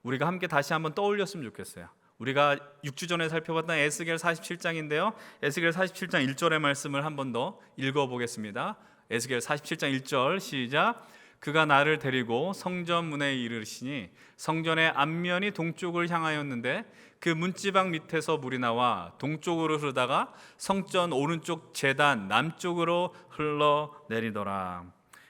우리가 함께 다시 한번 떠올렸으면 좋겠어요. 우리가 6주 전에 살펴봤던 에스겔 47장인데요. 에스겔 47장 1절의 말씀을 한번 더 읽어보겠습니다. 에스겔 47장 1절 시작. 그가 나를 데리고 성전 문에 이르시니 성전의 앞면이 동쪽을 향하였는데 그 문지방 밑에서 물이 나와 동쪽으로 흐르다가 성전 오른쪽 제단 남쪽으로 흘러내리더라.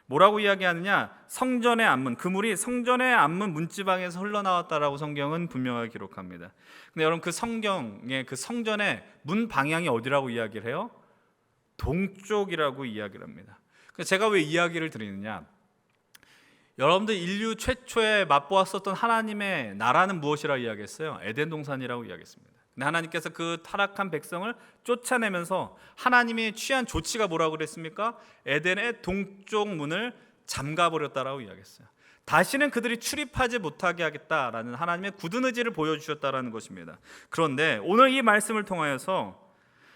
뭐라고 이야기하느냐? 성전의 앞문, 그 물이 성전의 앞문 문지방에서 흘러나왔다라고 성경은 분명하게 기록합니다. 근데 여러분, 그 성경의 그 성전의 문 방향이 어디라고 이야기를 해요? 동쪽이라고 이야기를 합니다. 제가 왜 이야기를 드리느냐? 여러분들 인류 최초에 맛보았었던 하나님의 나라는 무엇이라고 이야기했어요? 에덴 동산이라고 이야기했습니다. 근데 하나님께서 그 타락한 백성을 쫓아내면서 하나님이 취한 조치가 뭐라고 그랬습니까? 에덴의 동쪽 문을 잠가버렸다라고 이야기했어요. 다시는 그들이 출입하지 못하게 하겠다라는 하나님의 굳은 의지를 보여주셨다라는 것입니다. 그런데 오늘 이 말씀을 통하여서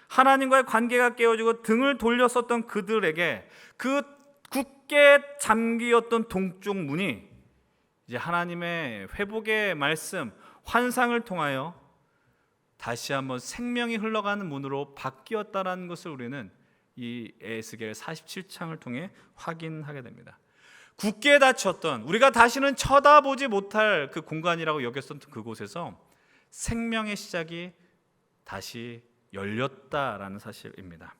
하나님과의 관계가 깨어지고 등을 돌렸었던 그들에게 그 굳게 잠기었던 동쪽 문이 이제 하나님의 회복의 말씀, 환상을 통하여 다시 한번 생명이 흘러가는 문으로 바뀌었다라는 것을 우리는 이 에스겔 47장을 통해 확인하게 됩니다. 굳게 닫혔던, 우리가 다시는 쳐다보지 못할 그 공간이라고 여겼던 그곳에서 생명의 시작이 다시 열렸다라는 사실입니다.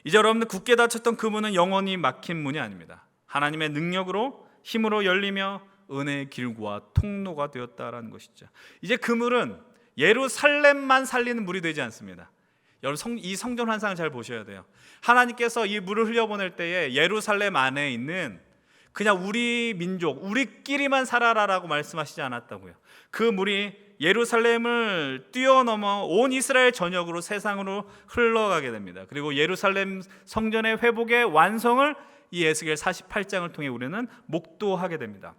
이제 여러분들 굳게 닫혔던 그 문은 영원히 막힌 문이 아닙니다. 하나님의 능력으로 힘으로 열리며 은혜의 길과 통로가 되었다라는 것이죠. 이제 그 물은 예루살렘만 살리는 물이 되지 않습니다. 여러분, 이 성전 환상을 잘 보셔야 돼요. 하나님께서 이 물을 흘려보낼 때에 예루살렘 안에 있는 그냥 우리 민족, 우리끼리만 살아라라고 말씀하시지 않았다고요. 그 물이 예루살렘을 뛰어넘어 온 이스라엘 전역으로 세상으로 흘러가게 됩니다. 그리고 예루살렘 성전의 회복의 완성을 이 에스겔 48장을 통해 우리는 목도하게 됩니다.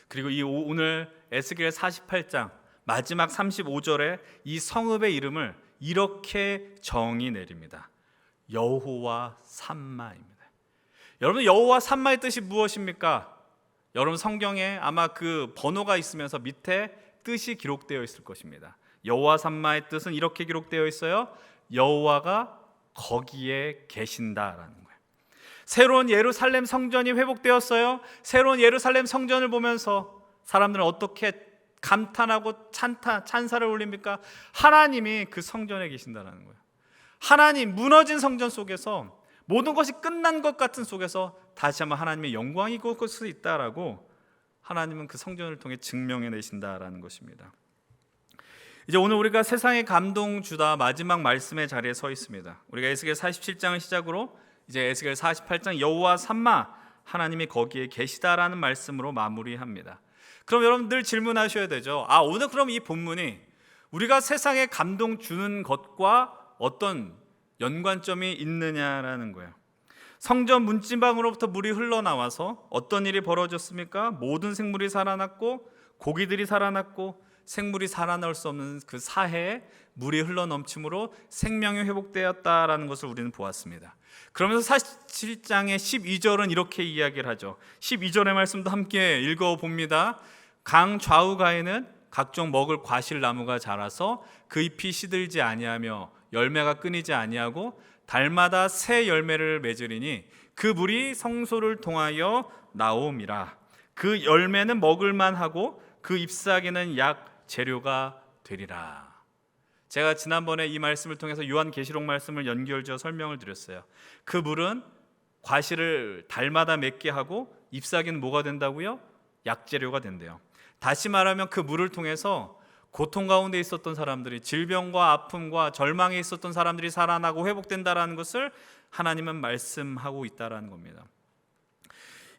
그리고 이 오늘 에스겔 48장 마지막 35절에 이 성읍의 이름을 이렇게 정의 내립니다. 여호와 삼마입니다. 여러분, 여호와 삼마의 뜻이 무엇입니까? 여러분, 성경에 아마 그 번호가 있으면서 밑에 뜻이 기록되어 있을 것입니다. 여호와 삼마의 뜻은 이렇게 기록되어 있어요. 여호와가 거기에 계신다라는 거예요. 새로운 예루살렘 성전이 회복되었어요. 새로운 예루살렘 성전을 보면서 사람들은 어떻게 감탄하고 찬사를 올립니까? 하나님이 그 성전에 계신다는 거예요. 하나님, 무너진 성전 속에서 모든 것이 끝난 것 같은 속에서 다시 한번 하나님의 영광이 올 수 있다라고 하나님은 그 성전을 통해 증명해 내신다라는 것입니다. 이제 오늘 우리가 세상에 감동 주다 마지막 말씀의 자리에 서 있습니다. 우리가 에스겔 47장을 시작으로 이제 에스겔 48장 여호와 삼마, 하나님이 거기에 계시다라는 말씀으로 마무리합니다. 그럼 여러분 늘 질문하셔야 되죠. 오늘 그럼 이 본문이 우리가 세상에 감동 주는 것과 어떤 연관점이 있느냐라는 거예요. 성전 문지방으로부터 물이 흘러나와서 어떤 일이 벌어졌습니까? 모든 생물이 살아났고 고기들이 살아났고 생물이 살아날 수 없는 그 사해에 물이 흘러넘침으로 생명이 회복되었다라는 것을 우리는 보았습니다. 그러면서 47장의 12절은 이렇게 이야기를 하죠. 12절의 말씀도 함께 읽어봅니다. 강 좌우가에는 각종 먹을 과실 나무가 자라서 그 잎이 시들지 아니하며 열매가 끊이지 아니하고 달마다 새 열매를 맺으리니 그 물이 성소를 통하여 나옴이라. 그 열매는 먹을만 하고 그 잎사귀는 약 재료가 되리라. 제가 지난번에 이 말씀을 통해서 요한계시록 말씀을 연결지어 설명을 드렸어요. 그 물은 과실을 달마다 맺게 하고 잎사귀는 뭐가 된다고요? 약재료가 된대요. 다시 말하면 그 물을 통해서 고통 가운데 있었던 사람들이, 질병과 아픔과 절망에 있었던 사람들이 살아나고 회복된다라는 것을 하나님은 말씀하고 있다라는 겁니다.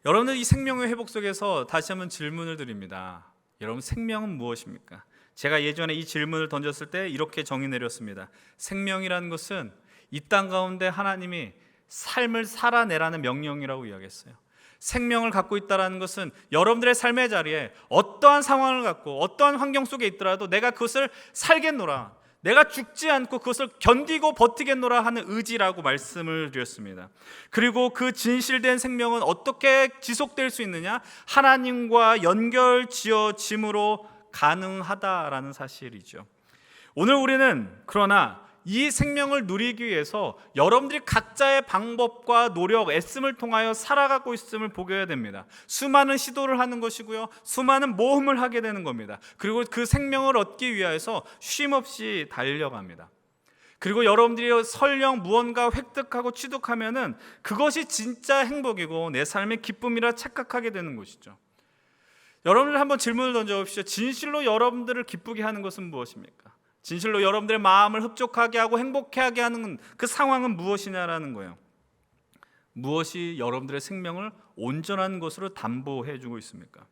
여러분들, 이 생명의 회복 속에서 다시 한번 질문을 드립니다. 여러분, 생명은 무엇입니까? 제가 예전에 이 질문을 던졌을 때 이렇게 정의 내렸습니다. 생명이라는 것은 이 땅 가운데 하나님이 삶을 살아내라는 명령이라고 이야기했어요. 생명을 갖고 있다는 것은 여러분들의 삶의 자리에 어떠한 상황을 갖고 어떠한 환경 속에 있더라도 내가 그것을 살겠노라, 내가 죽지 않고 그것을 견디고 버티겠노라 하는 의지라고 말씀을 드렸습니다. 그리고 그 진실된 생명은 어떻게 지속될 수 있느냐? 하나님과 연결지어짐으로 가능하다라는 사실이죠. 오늘 우리는 그러나 이 생명을 누리기 위해서 여러분들이 각자의 방법과 노력, 애씀을 통하여 살아가고 있음을 보게 됩니다. 수많은 시도를 하는 것이고요, 수많은 모험을 하게 되는 겁니다. 그리고 그 생명을 얻기 위해서 쉼없이 달려갑니다. 그리고 여러분들이 설령 무언가 획득하고 취득하면은 그것이 진짜 행복이고 내 삶의 기쁨이라 착각하게 되는 것이죠. 여러분들 한번 질문을 던져봅시다. 진실로 여러분들을 기쁘게 하는 것은 무엇입니까? 진실로 여러분들의 마음을 흡족하게 하고 행복하게 하는 그 상황은 무엇이냐라는 거예요. 무엇이 여러분들의 생명을 온전한 것으로 담보해 주고 있습니까?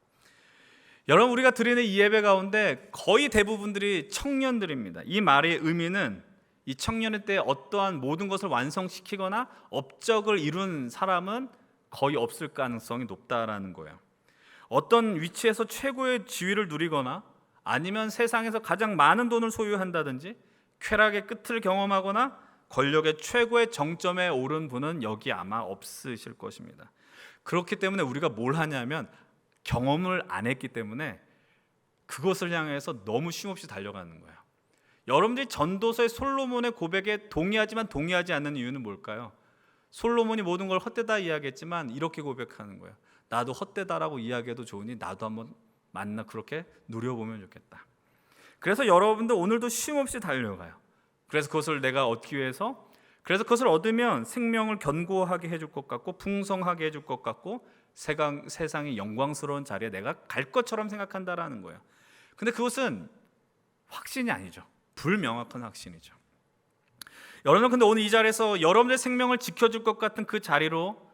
여러분, 우리가 드리는 이 예배 가운데 거의 대부분들이 청년들입니다. 이 말의 의미는 이 청년의 때 어떠한 모든 것을 완성시키거나 업적을 이룬 사람은 거의 없을 가능성이 높다라는 거예요. 어떤 위치에서 최고의 지위를 누리거나 아니면 세상에서 가장 많은 돈을 소유한다든지 쾌락의 끝을 경험하거나 권력의 최고의 정점에 오른 분은 여기 아마 없으실 것입니다. 그렇기 때문에 우리가 뭘 하냐면 경험을 안 했기 때문에 그것을 향해서 너무 쉼없이 달려가는 거예요. 여러분들이 전도서의 솔로몬의 고백에 동의하지만 동의하지 않는 이유는 뭘까요? 솔로몬이 모든 걸 헛되다 이야기했지만 이렇게 고백하는 거예요. 나도 헛되다라고 이야기해도 좋으니 나도 한번 만나 그렇게 누려보면 좋겠다. 그래서 여러분들 오늘도 쉼없이 달려가요. 그래서 그것을 내가 얻기 위해서, 그래서 그것을 얻으면 생명을 견고하게 해줄 것 같고 풍성하게 해줄 것 같고 세상의 영광스러운 자리에 내가 갈 것처럼 생각한다라는 거예요. 근데 그것은 확신이 아니죠. 불명확한 확신이죠. 여러분, 근데 오늘 이 자리에서 여러분들의 생명을 지켜줄 것 같은 그 자리로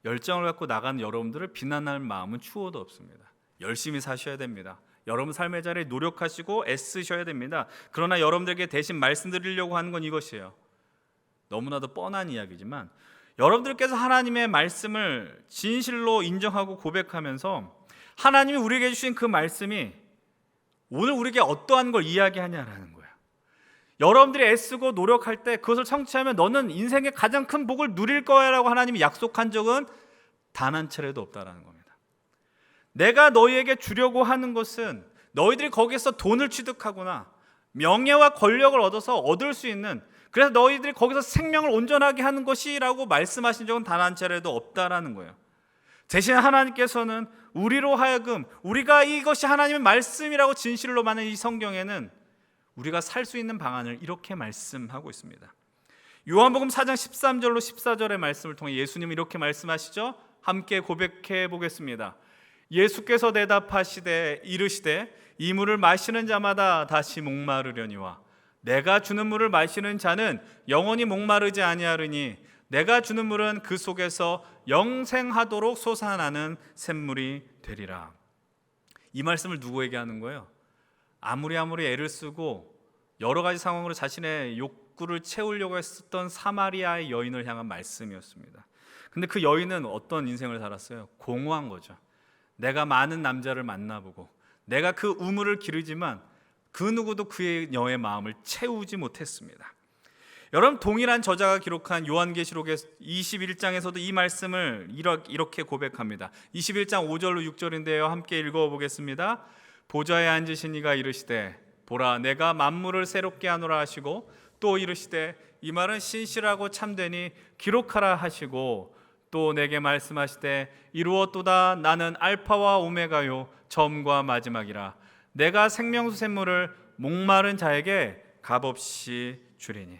열정을 갖고 나가는 여러분들을 비난할 마음은 추호도 없습니다. 열심히 사셔야 됩니다. 여러분 삶의 자리에 노력하시고 애쓰셔야 됩니다. 그러나 여러분들에게 대신 말씀드리려고 하는 건 이것이에요. 너무나도 뻔한 이야기지만 여러분들께서 하나님의 말씀을 진실로 인정하고 고백하면서 하나님이 우리에게 주신 그 말씀이 오늘 우리에게 어떠한 걸 이야기하냐라는 거예요. 여러분들이 애쓰고 노력할 때 그것을 성취하면 너는 인생의 가장 큰 복을 누릴 거야 라고 하나님이 약속한 적은 단 한 차례도 없다라는 겁니다. 내가 너희에게 주려고 하는 것은 너희들이 거기서 돈을 취득하거나 명예와 권력을 얻어서 얻을 수 있는, 그래서 너희들이 거기서 생명을 온전하게 하는 것이라고 말씀하신 적은 단 한 차례도 없다라는 거예요. 대신 하나님께서는 우리로 하여금 우리가 이것이 하나님의 말씀이라고 진실로 많은 이 성경에는 우리가 살 수 있는 방안을 이렇게 말씀하고 있습니다. 요한복음 4장 13절로 14절의 말씀을 통해 예수님은 이렇게 말씀하시죠. 함께 고백해 보겠습니다. 예수께서 대답하시되 이르시되 이 물을 마시는 자마다 다시 목마르려니와 내가 주는 물을 마시는 자는 영원히 목마르지 아니하리니 내가 주는 물은 그 속에서 영생하도록 솟아나는 샘물이 되리라. 이 말씀을 누구에게 하는 거예요? 아무리 애를 쓰고 여러 가지 상황으로 자신의 욕구를 채우려고 했었던 사마리아의 여인을 향한 말씀이었습니다. 근데 그 여인은 어떤 인생을 살았어요? 공허한 거죠. 내가 많은 남자를 만나보고 내가 그 우물을 기르지만 그 누구도 그의 여의 마음을 채우지 못했습니다. 여러분, 동일한 저자가 기록한 요한계시록의 21장에서도 이 말씀을 이렇게 고백합니다. 21장 5절로 6절인데요. 함께 읽어보겠습니다. 보좌에 앉으신 이가 이르시되 보라 내가 만물을 새롭게 하노라 하시고 또 이르시되 이 말은 신실하고 참되니 기록하라 하시고 또 내게 말씀하시되 이루었도다. 나는 알파와 오메가요 처음과 마지막이라. 내가 생명수 샘물을 목마른 자에게 값없이 주리니.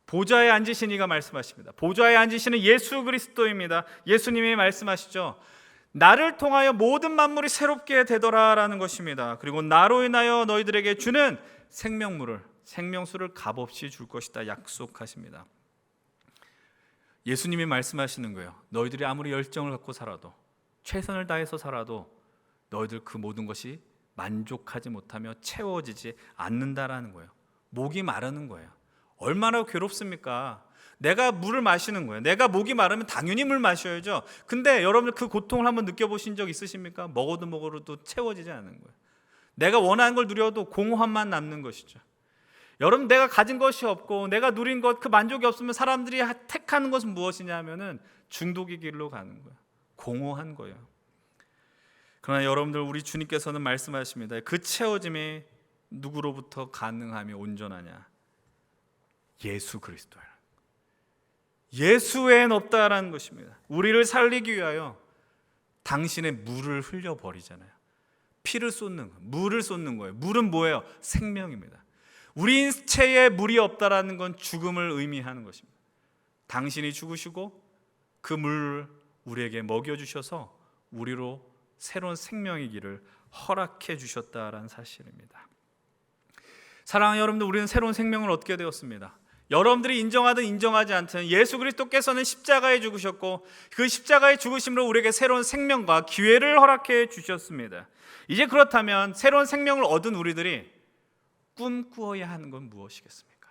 보좌에 앉으신 이가 말씀하십니다. 보좌에 앉으시는 예수 그리스도입니다. 예수님이 말씀하시죠. 나를 통하여 모든 만물이 새롭게 되더라라는 것입니다. 그리고 나로 인하여 너희들에게 주는 생명물을, 생명수를 값없이 줄 것이다 약속하십니다. 예수님이 말씀하시는 거예요. 너희들이 아무리 열정을 갖고 살아도, 최선을 다해서 살아도 너희들 그 모든 것이 만족하지 못하며 채워지지 않는다라는 거예요. 목이 마르는 거예요. 얼마나 괴롭습니까? 내가 물을 마시는 거예요. 내가 목이 마르면 당연히 물 마셔야죠. 근데 여러분들 그 고통을 한번 느껴보신 적 있으십니까? 먹어도 채워지지 않는 거예요. 내가 원하는 걸 누려도 공허함만 남는 것이죠. 여러분, 내가 가진 것이 없고 내가 누린 것, 그 만족이 없으면 사람들이 택하는 것은 무엇이냐 하면은 중독의 길로 가는 거예요. 공허한 거예요. 그러나 여러분들, 우리 주님께서는 말씀하십니다. 그 채워짐이 누구로부터 가능하며 온전하냐? 예수 그리스도야. 예수 외엔 없다라는 것입니다. 우리를 살리기 위하여 당신의 물을 흘려버리잖아요. 피를 쏟는 거예요. 물을 쏟는 거예요. 물은 뭐예요? 생명입니다. 우리 인체에 물이 없다라는 건 죽음을 의미하는 것입니다. 당신이 죽으시고 그 물을 우리에게 먹여주셔서 우리로 새로운 생명의 길을 허락해 주셨다라는 사실입니다. 사랑하는 여러분들, 우리는 새로운 생명을 얻게 되었습니다. 여러분들이 인정하든 인정하지 않든 예수 그리스도께서는 십자가에 죽으셨고 그 십자가의 죽으심으로 우리에게 새로운 생명과 기회를 허락해 주셨습니다. 이제 그렇다면 새로운 생명을 얻은 우리들이 꿈꾸어야 하는 건 무엇이겠습니까?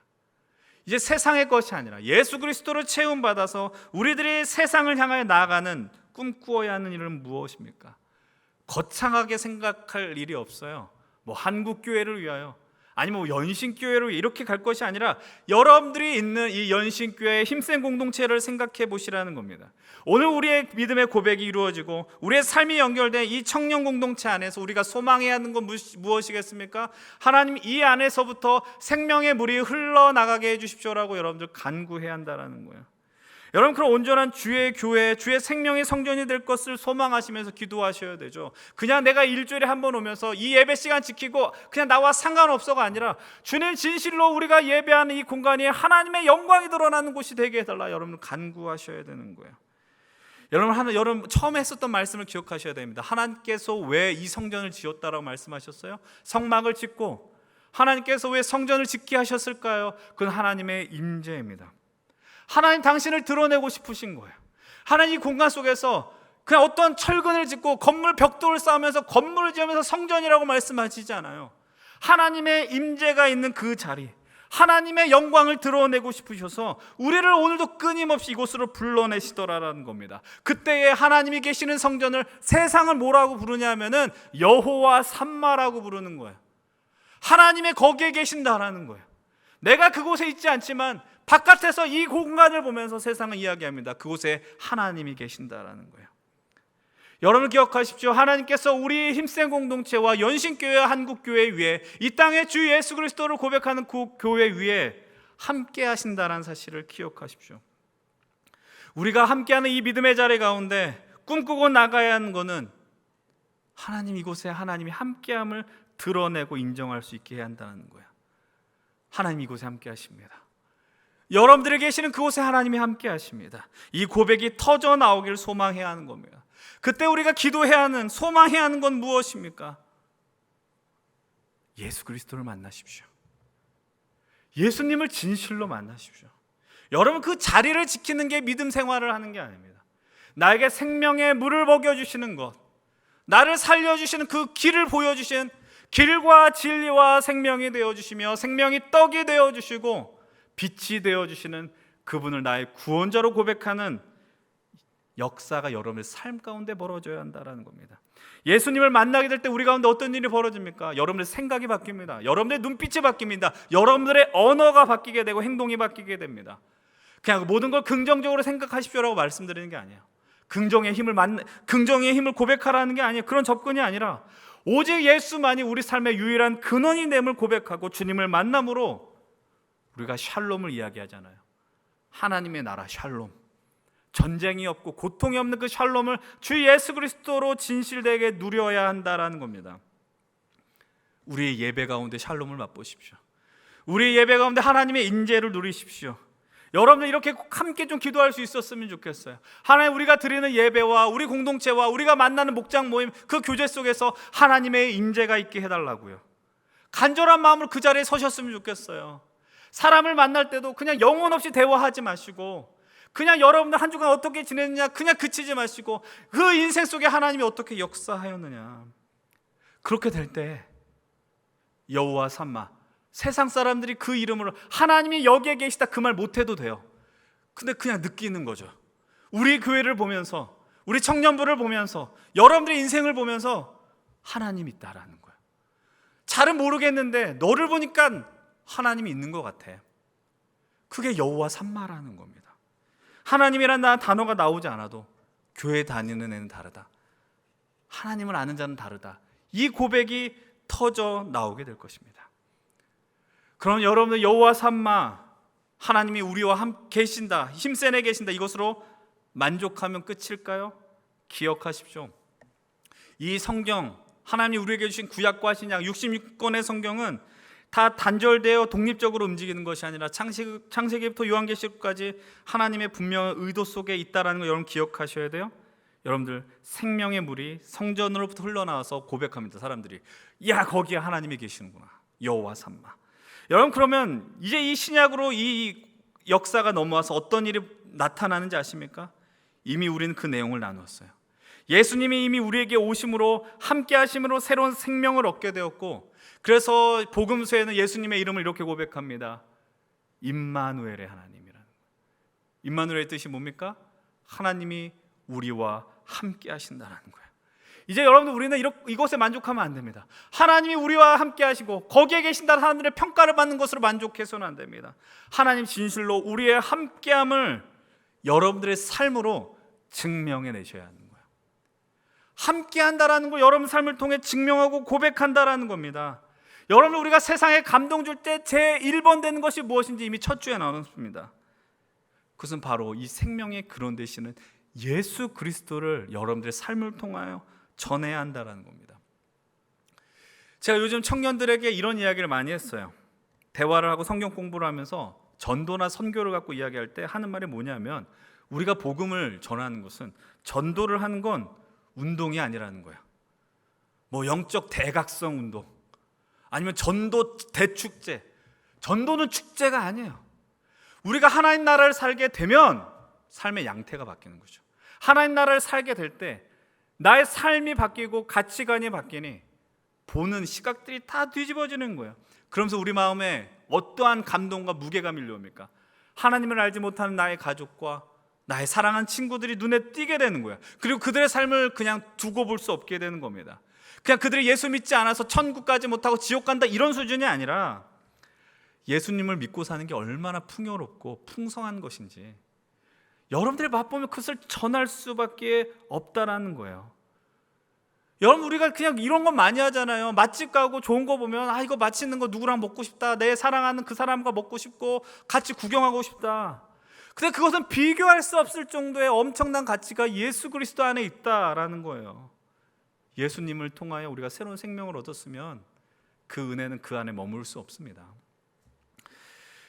이제 세상의 것이 아니라 예수 그리스도로 채움받아서 우리들이 세상을 향하여 나아가는 꿈꾸어야 하는 일은 무엇입니까? 거창하게 생각할 일이 없어요. 뭐 한국교회를 위하여, 아니면 연신교회로 이렇게 갈 것이 아니라 여러분들이 있는 이 연신교회의 힘센 공동체를 생각해 보시라는 겁니다. 오늘 우리의 믿음의 고백이 이루어지고 우리의 삶이 연결된 이 청년 공동체 안에서 우리가 소망해야 하는 건 무엇이겠습니까? 하나님, 이 안에서부터 생명의 물이 흘러나가게 해주십시오라고 여러분들 간구해야 한다는 거예요. 여러분, 그런 온전한 주의 교회, 주의 생명의 성전이 될 것을 소망하시면서 기도하셔야 되죠. 그냥 내가 일주일에 한 번 오면서 이 예배 시간 지키고 그냥 나와 상관없어가 아니라 주님, 진실로 우리가 예배하는 이 공간이 하나님의 영광이 드러나는 곳이 되게 해달라 여러분 간구하셔야 되는 거예요. 여러분 처음에 했었던 말씀을 기억하셔야 됩니다. 하나님께서 왜 이 성전을 지었다라고 말씀하셨어요? 성막을 짓고 하나님께서 왜 성전을 짓게 하셨을까요? 그건 하나님의 임재입니다. 하나님 당신을 드러내고 싶으신 거예요. 하나님 이 공간 속에서 그냥 어떤 철근을 짓고 건물 벽돌을 쌓으면서 건물을 지으면서 성전이라고 말씀하시지 않아요. 하나님의 임재가 있는 그 자리, 하나님의 영광을 드러내고 싶으셔서 우리를 오늘도 끊임없이 이곳으로 불러내시더라라는 겁니다. 그때에 하나님이 계시는 성전을 세상을 뭐라고 부르냐 하면은 여호와 삼마라고 부르는 거예요. 하나님의 거기에 계신다라는 거예요. 내가 그곳에 있지 않지만 바깥에서 이 공간을 보면서 세상을 이야기합니다. 그곳에 하나님이 계신다라는 거예요. 여러분 기억하십시오. 하나님께서 우리의 힘센 공동체와 연신교회와 한국교회 위에, 이 땅에 주 예수 그리스도를 고백하는 그 교회 위에 함께 하신다는 사실을 기억하십시오. 우리가 함께하는 이 믿음의 자리 가운데 꿈꾸고 나가야 하는 것은 하나님, 이곳에 하나님이 함께함을 드러내고 인정할 수 있게 해야 한다는 거예요. 하나님 이곳에 함께 하십니다. 여러분들이 계시는 그곳에 하나님이 함께 하십니다. 이 고백이 터져 나오기를 소망해야 하는 겁니다. 그때 우리가 기도해야 하는, 소망해야 하는 건 무엇입니까? 예수 그리스도를 만나십시오. 예수님을 진실로 만나십시오. 여러분, 그 자리를 지키는 게 믿음 생활을 하는 게 아닙니다. 나에게 생명의 물을 먹여주시는 것, 나를 살려주시는 그 길을 보여주신, 길과 진리와 생명이 되어주시며 생명이 떡이 되어주시고 빛이 되어주시는 그분을 나의 구원자로 고백하는 역사가 여러분의 삶 가운데 벌어져야 한다는 겁니다. 예수님을 만나게 될 때 우리 가운데 어떤 일이 벌어집니까? 여러분의 생각이 바뀝니다. 여러분의 눈빛이 바뀝니다. 여러분들의 언어가 바뀌게 되고 행동이 바뀌게 됩니다. 그냥 모든 걸 긍정적으로 생각하십시오라고 말씀드리는 게 아니에요. 긍정의 힘을 고백하라는 게 아니에요. 그런 접근이 아니라 오직 예수만이 우리 삶의 유일한 근원이 됨을 고백하고 주님을 만남으로 우리가 샬롬을 이야기하잖아요. 하나님의 나라 샬롬, 전쟁이 없고 고통이 없는 그 샬롬을 주 예수 그리스도로 진실되게 누려야 한다라는 겁니다. 우리의 예배 가운데 샬롬을 맛보십시오. 우리의 예배 가운데 하나님의 인재를 누리십시오. 여러분들 이렇게 꼭 함께 좀 기도할 수 있었으면 좋겠어요. 하나님, 우리가 드리는 예배와 우리 공동체와 우리가 만나는 목장 모임, 그 교제 속에서 하나님의 인재가 있게 해달라고요. 간절한 마음으로 그 자리에 서셨으면 좋겠어요. 사람을 만날 때도 그냥 영혼 없이 대화하지 마시고, 그냥 여러분들 한 주간 어떻게 지냈느냐 그냥 그치지 마시고, 그 인생 속에 하나님이 어떻게 역사하였느냐. 그렇게 될 때 여호와 삼마, 세상 사람들이 그 이름으로 하나님이 여기에 계시다 그 말 못해도 돼요. 근데 그냥 느끼는 거죠. 우리 교회를 보면서, 우리 청년부를 보면서, 여러분들의 인생을 보면서 하나님이 있다라는 거예요. 잘은 모르겠는데 너를 보니까 하나님이 있는 것 같아. 그게 여호와 삼마라는 겁니다. 하나님이란 단어가 나오지 않아도 교회 다니는 애는 다르다, 하나님을 아는 자는 다르다, 이 고백이 터져 나오게 될 것입니다. 그럼 여러분들 여호와 삼마, 하나님이 우리와 함께 계신다, 힘센 애 계신다, 이것으로 만족하면 끝일까요? 기억하십시오. 이 성경, 하나님이 우리에게 주신 구약과 신약 66권의 성경은 다 단절되어 독립적으로 움직이는 것이 아니라 창세기부터 요한계시록까지 하나님의 분명한 의도 속에 있다는 거 여러분 기억하셔야 돼요. 여러분들 생명의 물이 성전으로부터 흘러나와서 고백합니다. 사람들이, 야, 거기에 하나님이 계시는구나, 여호와 삼마. 여러분, 그러면 이제 이 신약으로 이 역사가 넘어와서 어떤 일이 나타나는지 아십니까? 이미 우리는 그 내용을 나누었어요. 예수님이 이미 우리에게 오심으로, 함께 하심으로 새로운 생명을 얻게 되었고, 그래서 복음서에는 예수님의 이름을 이렇게 고백합니다. 임마누엘의 하나님이라는 거예요. 임마누엘의 뜻이 뭡니까? 하나님이 우리와 함께 하신다는 거예요. 이제 여러분들, 우리는 이것에 만족하면 안 됩니다. 하나님이 우리와 함께 하시고 거기에 계신다는 사람들의 평가를 받는 것으로 만족해서는 안 됩니다. 하나님 진실로 우리의 함께함을 여러분들의 삶으로 증명해 내셔야 하는 거예요. 함께한다라는 거 여러분 삶을 통해 증명하고 고백한다라는 겁니다. 여러분, 우리가 세상에 감동 줄 때 제1번 되는 것이 무엇인지 이미 첫 주에 나눴습니다. 그것은 바로 이 생명의 근원 되시는 예수 그리스도를 여러분들의 삶을 통하여 전해야 한다는 겁니다. 제가 요즘 청년들에게 이런 이야기를 많이 했어요. 대화를 하고 성경 공부를 하면서 전도나 선교를 갖고 이야기할 때 하는 말이 뭐냐면, 우리가 복음을 전하는 것은, 전도를 하는 건 운동이 아니라는 거예요. 뭐 영적 대각성 운동, 아니면 전도 대축제. 전도는 축제가 아니에요. 우리가 하나님 나라를 살게 되면 삶의 양태가 바뀌는 거죠. 하나님 나라를 살게 될 때 나의 삶이 바뀌고 가치관이 바뀌니 보는 시각들이 다 뒤집어지는 거예요. 그러면서 우리 마음에 어떠한 감동과 무게감이 밀려옵니까? 하나님을 알지 못하는 나의 가족과 나의 사랑하는 친구들이 눈에 띄게 되는 거예요. 그리고 그들의 삶을 그냥 두고 볼 수 없게 되는 겁니다. 그냥 그들이 예수 믿지 않아서 천국 가지 못하고 지옥 간다, 이런 수준이 아니라 예수님을 믿고 사는 게 얼마나 풍요롭고 풍성한 것인지 여러분들이 맛보면 그것을 전할 수밖에 없다라는 거예요. 여러분, 우리가 그냥 이런 건 많이 하잖아요. 맛집 가고 좋은 거 보면, 이거 맛있는 거 누구랑 먹고 싶다, 내 사랑하는 그 사람과 먹고 싶고 같이 구경하고 싶다. 근데 그것은 비교할 수 없을 정도의 엄청난 가치가 예수 그리스도 안에 있다라는 거예요. 예수님을 통하여 우리가 새로운 생명을 얻었으면 그 은혜는 그 안에 머물 수 없습니다.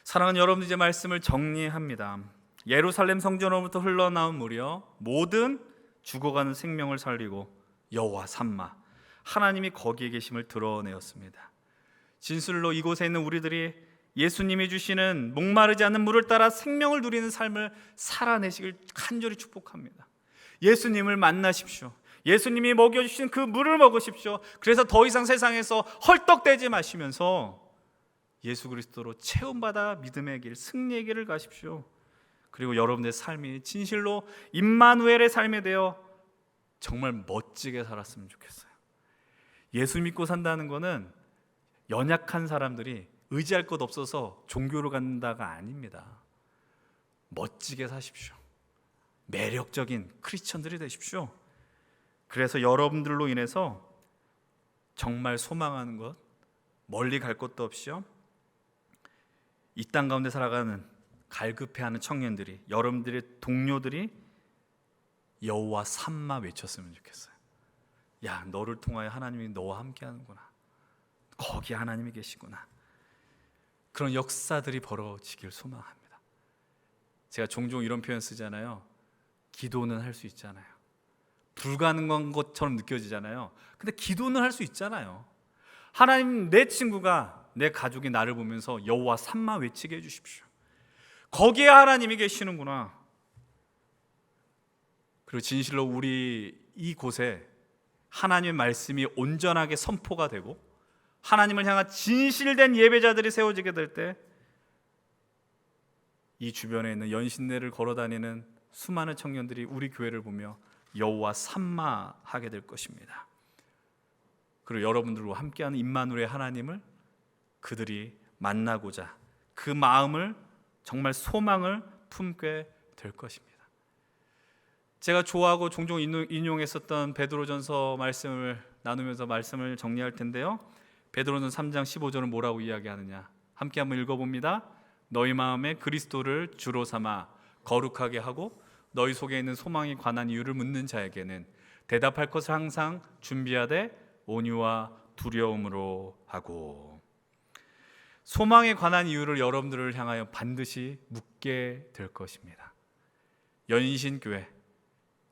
사랑하는 여러분, 이제 말씀을 정리합니다. 예루살렘 성전으로부터 흘러나온 물이여 모든 죽어가는 생명을 살리고 여호와 삼마, 하나님이 거기에 계심을 드러내었습니다. 진술로 이곳에 있는 우리들이 예수님이 주시는 목마르지 않는 물을 따라 생명을 누리는 삶을 살아내시길 간절히 축복합니다. 예수님을 만나십시오. 예수님이 먹여주신 그 물을 먹으십시오. 그래서 더 이상 세상에서 헐떡대지 마시면서 예수 그리스도로 체험받아 믿음의 길, 승리의 길을 가십시오. 그리고 여러분의 삶이 진실로 임마누엘의 삶이 되어 정말 멋지게 살았으면 좋겠어요. 예수 믿고 산다는 것은 연약한 사람들이 의지할 것 없어서 종교를 갖는다가 아닙니다. 멋지게 사십시오. 매력적인 크리스천들이 되십시오. 그래서 여러분들로 인해서 정말 소망하는 것, 멀리 갈 것도 없이요, 이 땅 가운데 살아가는 갈급해하는 청년들이, 여러분들의 동료들이 여호와 삼마 외쳤으면 좋겠어요. 야, 너를 통하여 하나님이 너와 함께 하는구나. 거기 하나님이 계시구나. 그런 역사들이 벌어지길 소망합니다. 제가 종종 이런 표현 쓰잖아요. 기도는 할 수 있잖아요. 불가능한 것처럼 느껴지잖아요. 근데 기도는 할 수 있잖아요. 하나님, 내 친구가, 내 가족이 나를 보면서 여호와 삼마 외치게 해주십시오. 거기에 하나님이 계시는구나. 그리고 진실로 우리 이곳에 하나님의 말씀이 온전하게 선포가 되고 하나님을 향한 진실된 예배자들이 세워지게 될 때 이 주변에 있는 연신내를 걸어다니는 수많은 청년들이 우리 교회를 보며 여호와 삼마하게 될 것입니다. 그리고 여러분들과 함께하는 임마누엘의 하나님을 그들이 만나고자 그 마음을, 정말 소망을 품게 될 것입니다. 제가 좋아하고 종종 인용했었던 베드로전서 말씀을 나누면서 말씀을 정리할 텐데요. 베드로전서 3장 15절은 뭐라고 이야기하느냐? 함께 한번 읽어봅니다. 너희 마음에 그리스도를 주로 삼아 거룩하게 하고 너희 속에 있는 소망에 관한 이유를 묻는 자에게는 대답할 것을 항상 준비하되 온유와 두려움으로 하고. 소망에 관한 이유를 여러분들을 향하여 반드시 묻게 될 것입니다. 연신교회,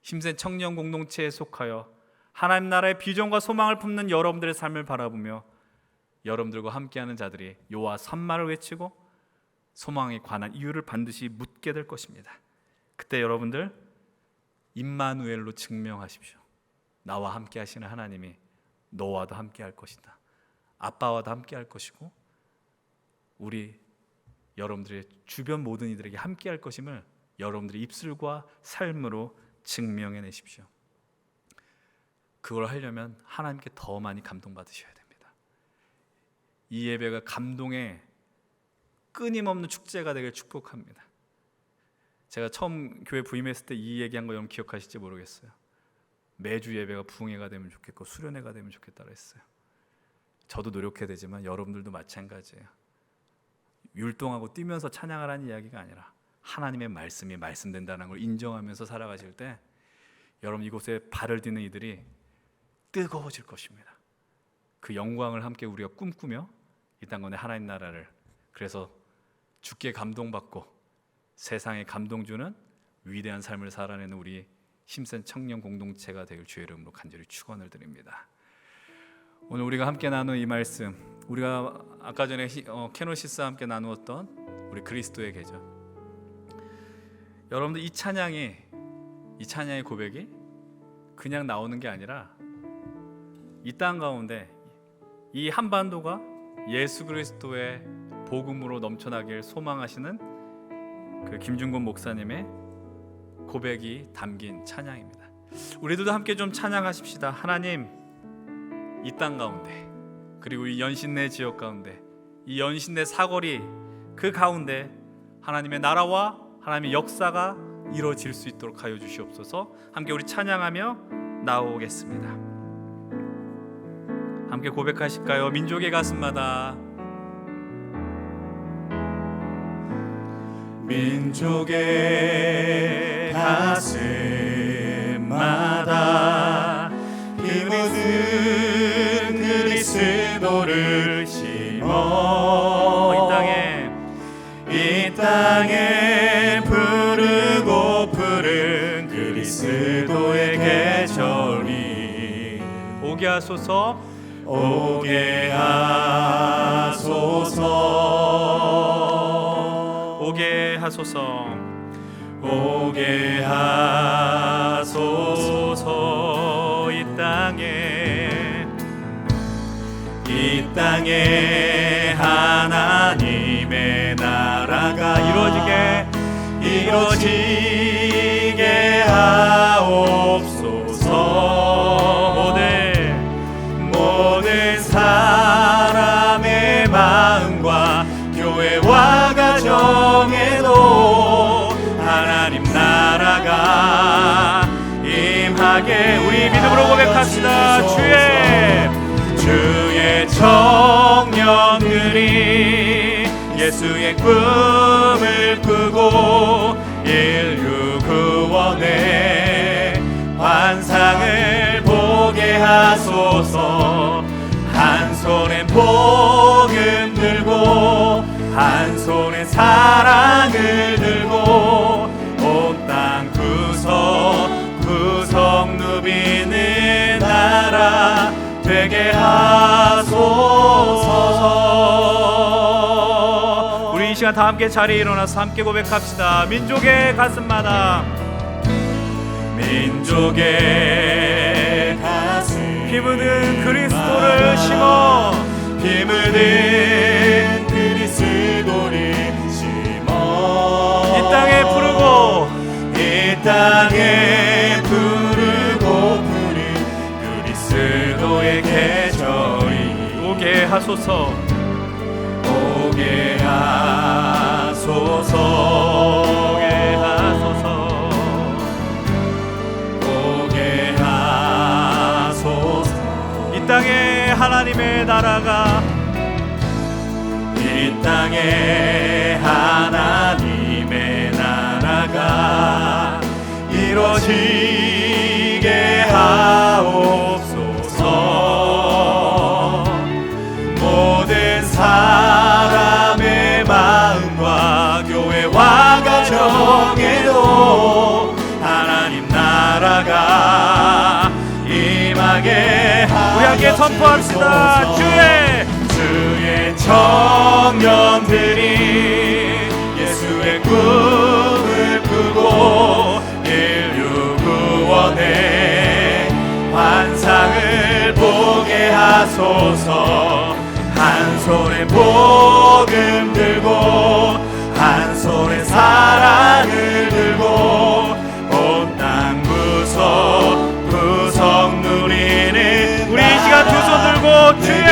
힘센 청년 공동체에 속하여 하나님 나라의 비전과 소망을 품는 여러분들의 삶을 바라보며 여러분들과 함께하는 자들이 여호와 삼마를 외치고 소망에 관한 이유를 반드시 묻게 될 것입니다. 그때 여러분들 임마누엘로 증명하십시오. 나와 함께 하시는 하나님이 너와도 함께 할 것이다. 아빠와도 함께 할 것이고 우리 여러분들의 주변 모든 이들에게 함께 할 것임을 여러분들의 입술과 삶으로 증명해내십시오. 그걸 하려면 하나님께 더 많이 감동받으셔야 됩니다. 이 예배가 감동의 끊임없는 축제가 되길 축복합니다. 제가 처음 교회 부임했을 때 이 얘기한 거 여러분 기억하실지 모르겠어요. 매주 예배가 부흥회가 되면 좋겠고 수련회가 되면 좋겠다고 했어요. 저도 노력해야 되지만 여러분들도 마찬가지예요. 율동하고 뛰면서 찬양하라는 이야기가 아니라 하나님의 말씀이 말씀된다는 걸 인정하면서 살아가실 때 여러분 이곳에 발을 디는 이들이 뜨거워질 것입니다. 그 영광을 함께 우리가 꿈꾸며 이 땅 건에 하나님 나라를, 그래서 주께 감동받고 세상에 감동 주는 위대한 삶을 살아내는 우리 힘센 청년 공동체가 되길 주의 이름으로 간절히 축원을 드립니다. 오늘 우리가 함께 나눈 이 말씀, 우리가 아까 전에 케노시스와 함께 나누었던 우리 그리스도의 계절, 여러분들 이 찬양의 고백이 그냥 나오는 게 아니라 이 땅 가운데 이 한반도가 예수 그리스도의 복음으로 넘쳐나길 소망하시는 그 김준곤 목사님의 고백이 담긴 찬양입니다. 우리들도 함께 좀 찬양하십시다. 하나님, 이 땅 가운데 그리고 이 연신내 지역 가운데 이 연신내 사거리 그 가운데 하나님의 나라와 하나님의 역사가 이루어질 수 있도록 하여 주시옵소서. 함께 우리 찬양하며 나오겠습니다. 함께 고백하실까요? 민족의 가슴마다 민족의 가슴마다 힘없는 그리스도를 심어 이 땅에 부르고 푸른 그리스도의 계절이 오게 하소서, 오게 하소서, 오게 하소서, 오게 하소서. 이 땅에 하나님의 나라가 이루어지게 하옵소서. 모든 사람의 마음과 교회와 가정에도 하나님 나라가 임하게. 우리 믿음으로 고백합시다. 주의 청년들이 예수의 꿈을 꾸고 인류 구원에 하소서. 한 손에 복음 들고 한 손에 사랑을 들고 온 땅 구석 누비는 나라 되게 하소서. 우리 이 시간 다 함께 자리에 일어나서 함께 고백합시다. 민족의 가슴마다 민족의 가슴 피 묻은 그리스도를 심어 피 묻은 그리스도를 심어 이 땅에 부르고 이 땅에 부르고 부른 그리스도의 계절이 오게 하소서. 오게 하소서. 오게 하소서. 오게 하소서. 이 땅에 하나님의 나라가 이 땅에 하나님의 나라가 이루어지게 하옵소서. 모든 사람의 마음과 교회와 가정에도 하나님 나라가 임하게 우리 함께 선포합시다. 주의 청년들이 예수의 꿈을 꾸고 인류 구원의 환상을 보게 하소서. 한 손에 복음 들고 한 손에 사랑을 들고 온 땅 구석 누리는 우리 이 시간 두 손 들고 주의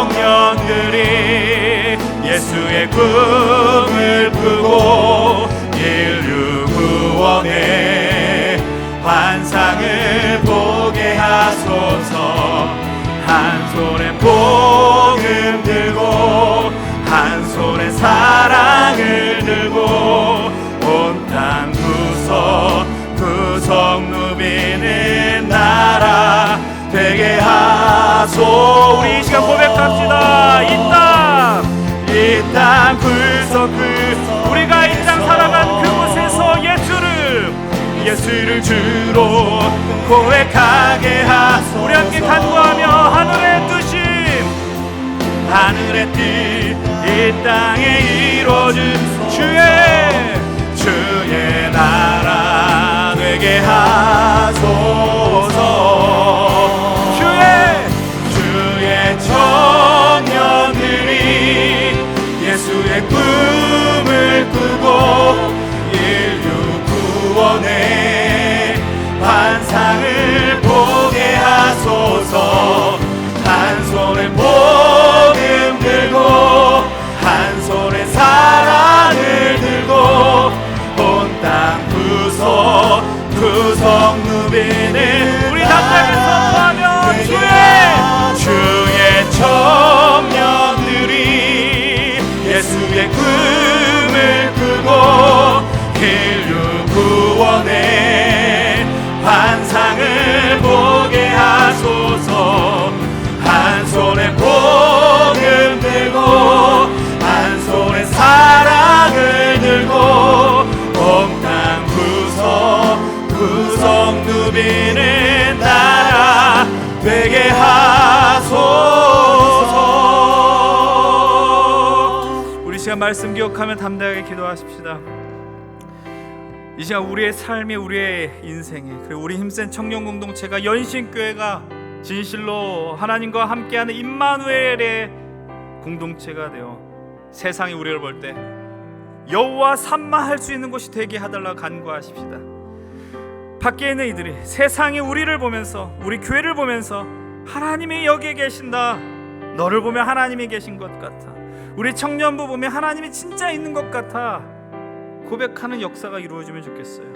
청년들이 예수의 꿈을 꾸고 인류 구원의 환상을 보게 하소서. 한 손에 복음 들고 한 손에 사랑을 들고 온 땅 구석 누비는 나라 되게 하소. 우리 이 시간 고백합시다. 이 땅 구석 우리가 이 땅 살아간 그곳에서 예수를 주로 고백하게 하소서. 우리 함께 간구하며 하늘의 뜻이 하늘의 뜻 이 땅에 이루어진 주의 나라 되게 하소서. 주의 청년들이 예수의 꿈을 꾸고 인류 구원의 환상을 보게 하소서. 한 손에 복음 들고 한 손에 사랑을 들고 온 땅 구석 누비는 우리 담대하게 선포하며 주의 청년들이 예수의 꿈을 꾸고 인류 구원의 환상을 보게 하소서. 한 손에 복음 들고 한 손에 사랑을 들고 온 땅 구석 누비는 나라 되게 하소서. 우리 시간 말씀 기억하며 담대하게 기도하십시다. 이 시간 우리의 삶이 우리의 인생이 그리고 우리 힘센 청년 공동체가 연신교회가 진실로 하나님과 함께하는 임마누엘의 공동체가 되어 세상이 우리를 볼 때 여호와 삼마할 수 있는 곳이 되게 하달라 간구하십시다. 밖에 있는 이들이 세상이 우리를 보면서 우리 교회를 보면서 하나님이 여기에 계신다, 너를 보면 하나님이 계신 것 같아, 우리 청년부 보면 하나님이 진짜 있는 것 같아 고백하는 역사가 이루어지면 좋겠어요.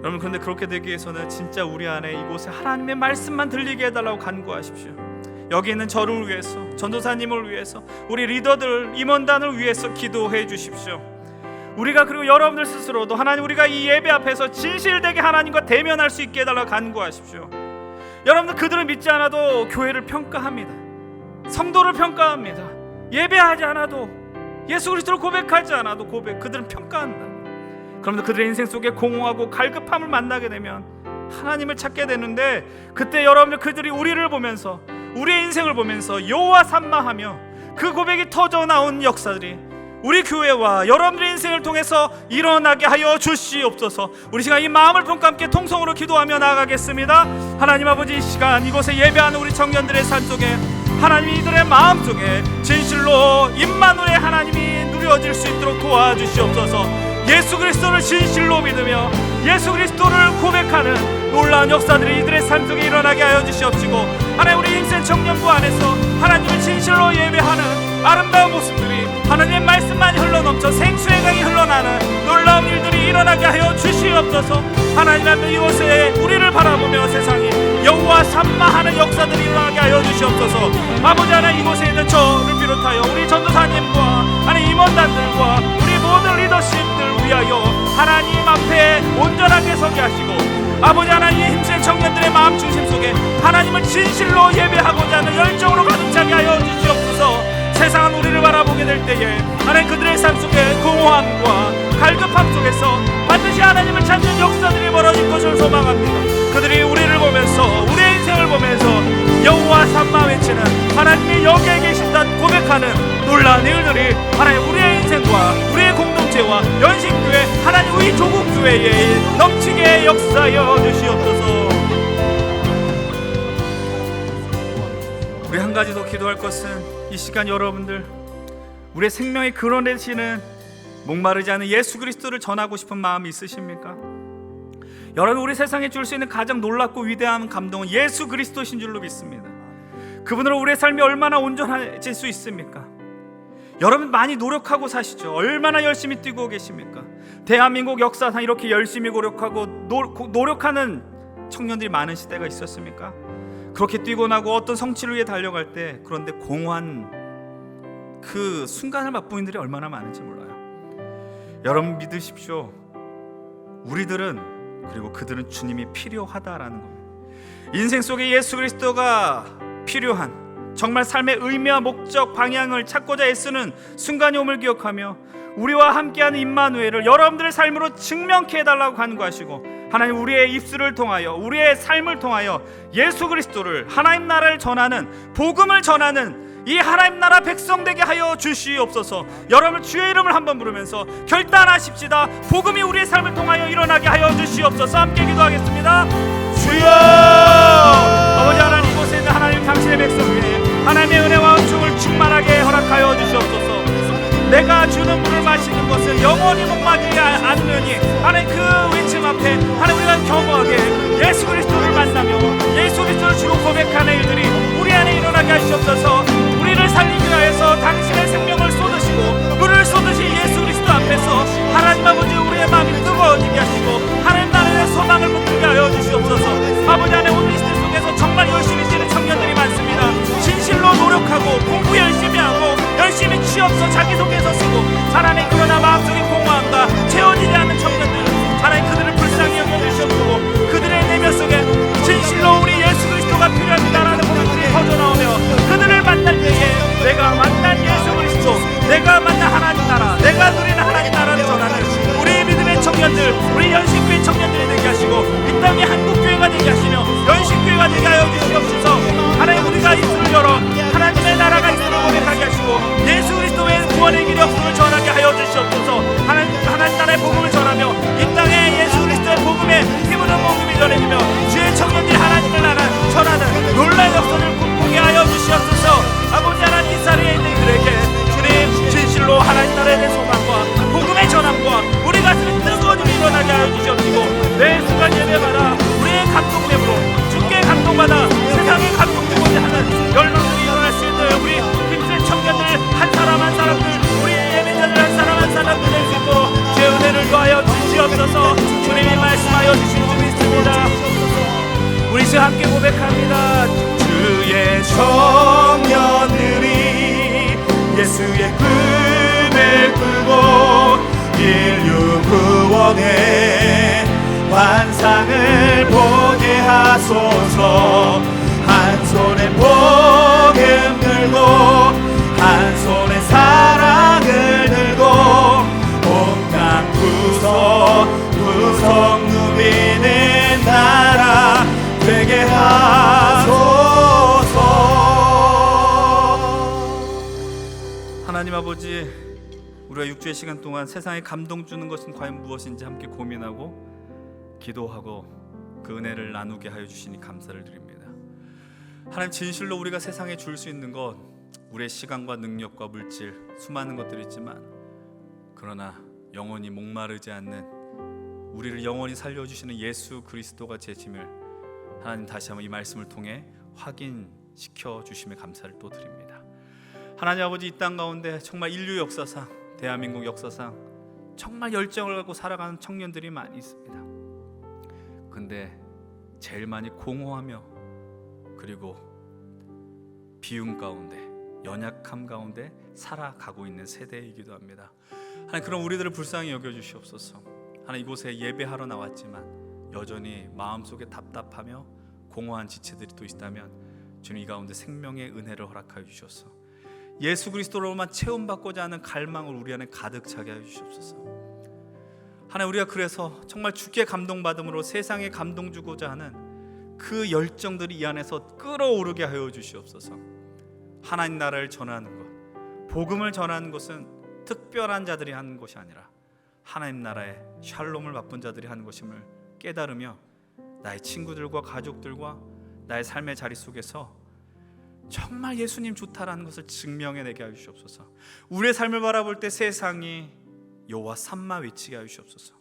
여러분, 근데 그렇게 되기 위해서는 진짜 우리 안에 이곳에 하나님의 말씀만 들리게 해달라고 간구하십시오. 여기 있는 저를 위해서, 전도사님을 위해서, 우리 리더들, 임원단을 위해서 기도해 주십시오. 우리가 그리고 여러분들 스스로도 하나님 우리가 이 예배 앞에서 진실되게 하나님과 대면할 수 있게 해달라 간구하십시오. 여러분들 그들은 믿지 않아도 교회를 평가합니다. 성도를 평가합니다. 예배하지 않아도 예수 그리스도를 고백하지 않아도 그들은 평가한다. 그러면서 그들의 인생 속에 공허하고 갈급함을 만나게 되면 하나님을 찾게 되는데 그때 여러분들 그들이 우리를 보면서 우리의 인생을 보면서 여호와 삼마하며 그 고백이 터져 나온 역사들이 우리 교회와 여러분들의 인생을 통해서 일어나게 하여 주시옵소서. 우리 시간 이 마음을 품고 함께 통성으로 기도하며 나아가겠습니다. 하나님 아버지, 이 시간 이곳에 예배하는 우리 청년들의 삶 속에 하나님이 이들의 마음 속에 진실로 임마누엘의 하나님이 누려질 수 있도록 도와주시옵소서. 예수 그리스도를 진실로 믿으며 예수 그리스도를 고백하는 놀라운 역사들이 이들의 삶 속에 일어나게 하여 주시옵시고, 하나님 우리 인생 청년부 안에서 하나님을 진실로 예배하는 아름다운 모습들이 하나님의 말씀만이 흘러넘쳐 생수의 강이 흘러나는 놀라운 일들이 일어나게 하여 주시옵소서. 하나님 앞에 이곳에 우리를 바라보며 세상이 여호와 삼마하는 역사들이 일어나게 하여 주시옵소서. 아버지 하나님, 이곳에 있는 저를 비롯하여 우리 전도사님과 하나님 임원단들과 우리 모든 리더십들 위하여 하나님 앞에 온전하게 서게 하시고, 아버지 하나님 힘센 청년들의 마음 중심 속에 하나님을 진실로 예배하고자 하는 열정으로 가득 차게 하여 주시옵소서. 세상은 우리를 바라보게 될 때에 하나님 그들의 삶 속에 공허함과 갈급함 속에서 반드시 하나님을 찾는 역사들이 벌어질 것을 소망합니다. 그들이 우리를 보면서 우리의 인생을 보면서 여호와 삼마 외치는 하나님이 여기에 계신다 고백하는 놀라운 일들이 하나님 우리의 인생과 우리의 공동체와 연신교회 하나님 우리 조국교회에 넘치게 역사여 주시옵소서. 우리 한 가지 더 기도할 것은 이 시간 여러분들 우리의 생명의 근원 되시는 목마르지 않은 예수 그리스도를 전하고 싶은 마음이 있으십니까? 여러분, 우리 세상에 줄 수 있는 가장 놀랍고 위대한 감동은 예수 그리스도신 줄로 믿습니다. 그분으로 우리의 삶이 얼마나 온전해질 수 있습니까? 여러분 많이 노력하고 사시죠? 얼마나 열심히 뛰고 계십니까? 대한민국 역사상 이렇게 열심히 노력하는 청년들이 많은 시대가 있었습니까? 그렇게 뛰고 나고 어떤 성취를 위해 달려갈 때 그런데 공허한 그 순간을 맛보는 들이 얼마나 많은지 몰라요. 여러분 믿으십시오. 우리들은 그리고 그들은 주님이 필요하다라는 겁니다. 인생 속에 예수 그리스도가 필요한 정말 삶의 의미와 목적 방향을 찾고자 애쓰는 순간이 옴을 기억하며 우리와 함께하는 임마누엘을 여러분들의 삶으로 증명케 해달라고 간구하시고, 하나님 우리의 입술을 통하여 우리의 삶을 통하여 예수 그리스도를 하나님 나라를 전하는 복음을 전하는 이 하나님 나라 백성 되게 하여 주시옵소서. 여러분 주의 이름을 한번 부르면서 결단하십시다. 복음이 우리의 삶을 통하여 일어나게 하여 주시옵소서. 함께 기도하겠습니다. 주여! 아버지 하나님, 이곳에 있는 하나님 당신의 백성 위에 하나님의 은혜와 은총을 충만하게 허락하여 주시옵소서. 내가 주는 물을 마시는 것은 영원히 목마르지 않으니 하나님 그 외침 앞에 하나님 우리가 겸허하게 예수 그리스도를 만나며 예수 그리스도를 주로 고백하는 일들이 우리 안에 일어나게 하시옵소서. 우리를 살리기 위해서 당신의 생명을 쏟으시고 물을 쏟으신 예수 그리스도 앞에서 하나님 아버지 우리의 마음이 뜨거워지게 하시고 하나님 나라의 소망을 붙들게 하여 주시옵소서. 아버지 하나님 오늘 이 시대 속에서 정말 열심히 뛰는 청년들이 많습니다. 진실로 노력하고 공부 열심히 하고 열심히 취업서 자기소개서 쓰고 하나님 그러나 마음속에 공허함과 채워지지 않는 청년들 하나님 그들을 불쌍히 여겨주시옵고 그들의 내면 속에 진실로 우리 예수 그리스도가 필요합니다라는 고백들이 터져나오며 그들을 만날 때에 내가 만난 예수 그리스도, 내가 만난 하나님 나라, 내가 누리는 하나님 나라를 전하는 우리 믿음의 청년들, 우리 연신교회 청년들이 되게 하시고 이 땅이 한국교회가 되게 하시며 연신교회가 되게 하여 주시옵소서. 하나님 우리가 입술을 열어 하나님의 나라가 있음을 고백하게 하시고 예수 그리스도의 구원의 길 역사를 전하게 하여 주시옵소서. 하나님 나라의 복음을 전하며 이 땅에 예수 그리스도의 복음에 힘으로 복음이 전해지며 주의 청년들이 하나님을 나라 전하는 놀라운 역사를 보게 하여 주시옵소서. 아버지 하나님 이 자리에 있는 이들에게 주님 진실로 하나님 나라에 대한 소망과 복음의 전함과 우리 가슴이 뜨거워짐이 일어나게 하여 주시옵시고 매 순간 예배마다 우리의 감동됨으로 주께 감동받아 세상에 감동되고자 하는 열망들이 일어날 수 있는 우리 힘센 청년들 한 사람 한 사람들 우리의 예배자들 한 사람 한 사람들 될 수 있도록 주의 은혜를 더하여 주시옵소서. 주님이 말씀하여 주신 줄 믿습니다. 우리 지금 함께 고백합니다. 주의 청년들이 예수의 꿈을 꾸고 영혼의 환상을 보게 하소서. 한 손에 복음 들고 한 손에 사랑을 들고 온 땅 구석구석 누비는 나라 되게 하소서. 하나님 아버지, 우리가 6주의 시간 동안 세상에 감동 주는 것은 과연 무엇인지 함께 고민하고 기도하고 그 은혜를 나누게 하여 주시니 감사를 드립니다. 하나님, 진실로 우리가 세상에 줄 수 있는 것, 우리의 시간과 능력과 물질, 수많은 것들이 있지만 그러나 영원히 목마르지 않는, 우리를 영원히 살려주시는 예수 그리스도가 제심을 하나님 다시 한번 이 말씀을 통해 확인시켜 주심에 감사를 또 드립니다. 하나님 아버지, 이 땅 가운데 정말 인류 역사상, 대한민국 역사상 정말 열정을 갖고 살아가는 청년들이 많이 있습니다. 근데 제일 많이 공허하며 그리고 비움 가운데, 연약함 가운데 살아가고 있는 세대이기도 합니다. 하나님, 그럼 우리들을 불쌍히 여겨주시옵소서. 하나님, 이곳에 예배하러 나왔지만 여전히 마음속에 답답하며 공허한 지체들이 또 있다면 주님, 이 가운데 생명의 은혜를 허락하여 주셔서 예수 그리스도로만 체험받고자 하는 갈망을 우리 안에 가득 차게 하여 주시옵소서. 하나님, 우리가 그래서 정말 주께 감동받음으로 세상에 감동 주고자 하는 그 열정들이 이 안에서 끌어오르게 하여 주시옵소서. 하나님 나라를 전하는 것, 복음을 전하는 것은 특별한 자들이 하는 것이 아니라 하나님 나라의 샬롬을 맛본 자들이 하는 것임을 깨달으며 나의 친구들과 가족들과 나의 삶의 자리 속에서 정말 예수님 좋다라는 것을 증명해내게 하여 주시옵소서. 우리의 삶을 바라볼 때 세상이 여호와 삼마 외치게 하여 주시옵소서.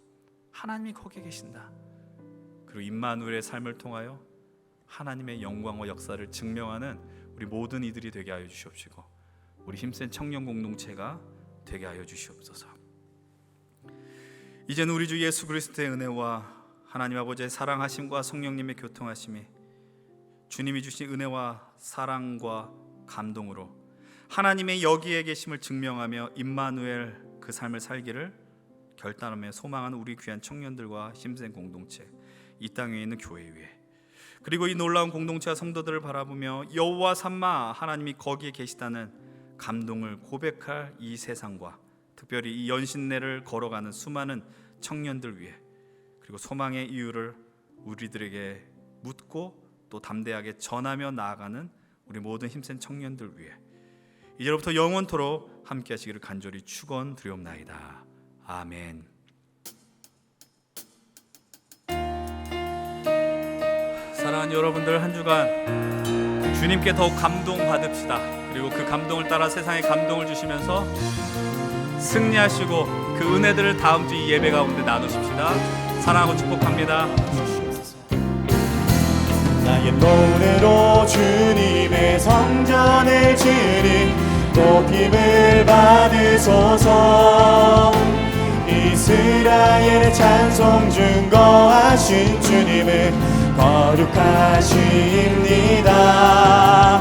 하나님이 거기에 계신다. 그리고 임마누엘의 삶을 통하여 하나님의 영광과 역사를 증명하는 우리 모든 이들이 되게 하여 주시옵시고 우리 힘센 청년 공동체가 되게 하여 주시옵소서. 이제는 우리 주 예수 그리스도의 은혜와 하나님 아버지의 사랑하심과 성령님의 교통하심이 주님이 주신 은혜와 사랑과 감동으로 하나님의 여기에 계심을 증명하며 임마누엘 그 삶을 살기를 결단하며 소망하는 우리 귀한 청년들과 힘센 공동체, 이 땅에 있는 교회 위에, 그리고 이 놀라운 공동체와 성도들을 바라보며 여호와 삼마 하나님이 거기에 계시다는 감동을 고백할 이 세상과 특별히 이 연신내를 걸어가는 수많은 청년들 위해, 그리고 소망의 이유를 우리들에게 묻고 또 담대하게 전하며 나아가는 우리 모든 힘센 청년들 위해 이제로부터 영원토록 함께 하시기를 간절히 축원드리옵나이다. 아멘. 사랑하는 여러분들, 한 주간 주님께 더욱 감동받읍시다. 그리고 그 감동을 따라 세상에 감동을 주시면서 승리하시고 그 은혜들을 다음 주 이 예배 가운데 나누십시다. 사랑하고 축복합니다. 나의 노래로 주님의 성전을 지으리 높임을 받으소서. 이스라엘의 찬송 증거하신 주님을 거룩하십니다.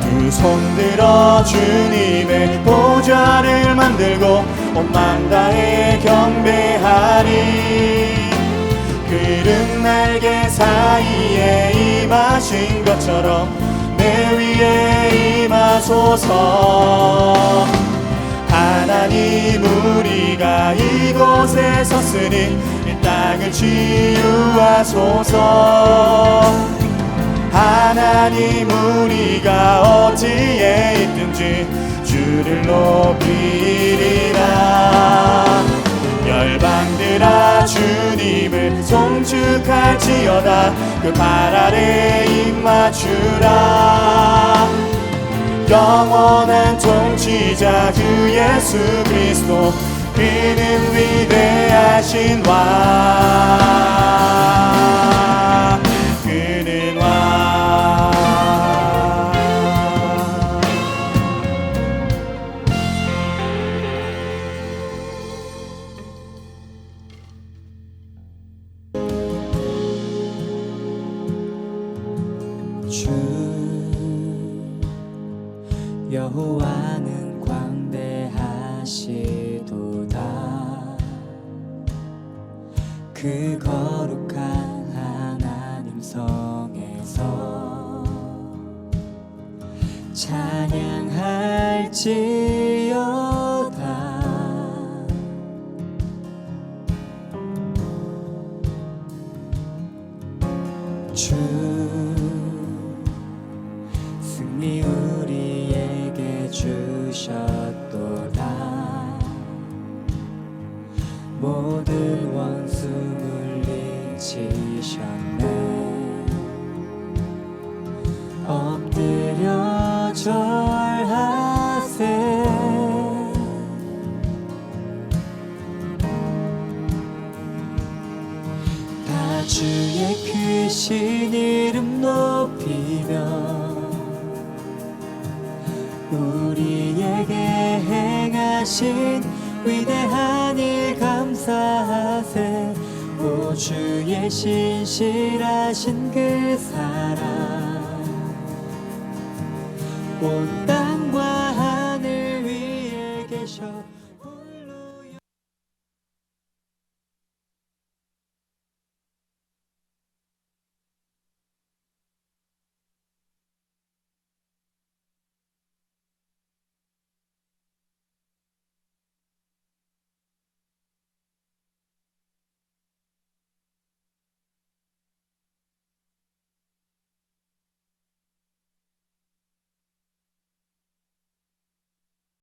두 손 들어 주님의 보좌를 만들고 온 맘 다해 경배하리. 그른 날개 사이에 임하신 것처럼 내 위에 임하소서. 하나님, 우리가 이곳에 섰으니 이 땅을 치유하소서. 하나님, 우리가 어디에 있든지 주를 높이리라. 열방들아 주님을 송축할지어다. 그 발 아래 입맞추라. 영원한 통치자 주 예수 그리스도, 그는 위대하신 왕, 그는 왕. 주 여호와는 광대하시도다. 그 거룩한 하나님 성에서 찬양할지어다. 주 승리 우리에게 주셨도다. 모든 원수 물리치셨네. 엎드려 절하세. 다 주의 크신 이름 높이며 우리에게 행하신 위대한 일 감사하세. 오 주의 신실하신 그 사랑 온 땅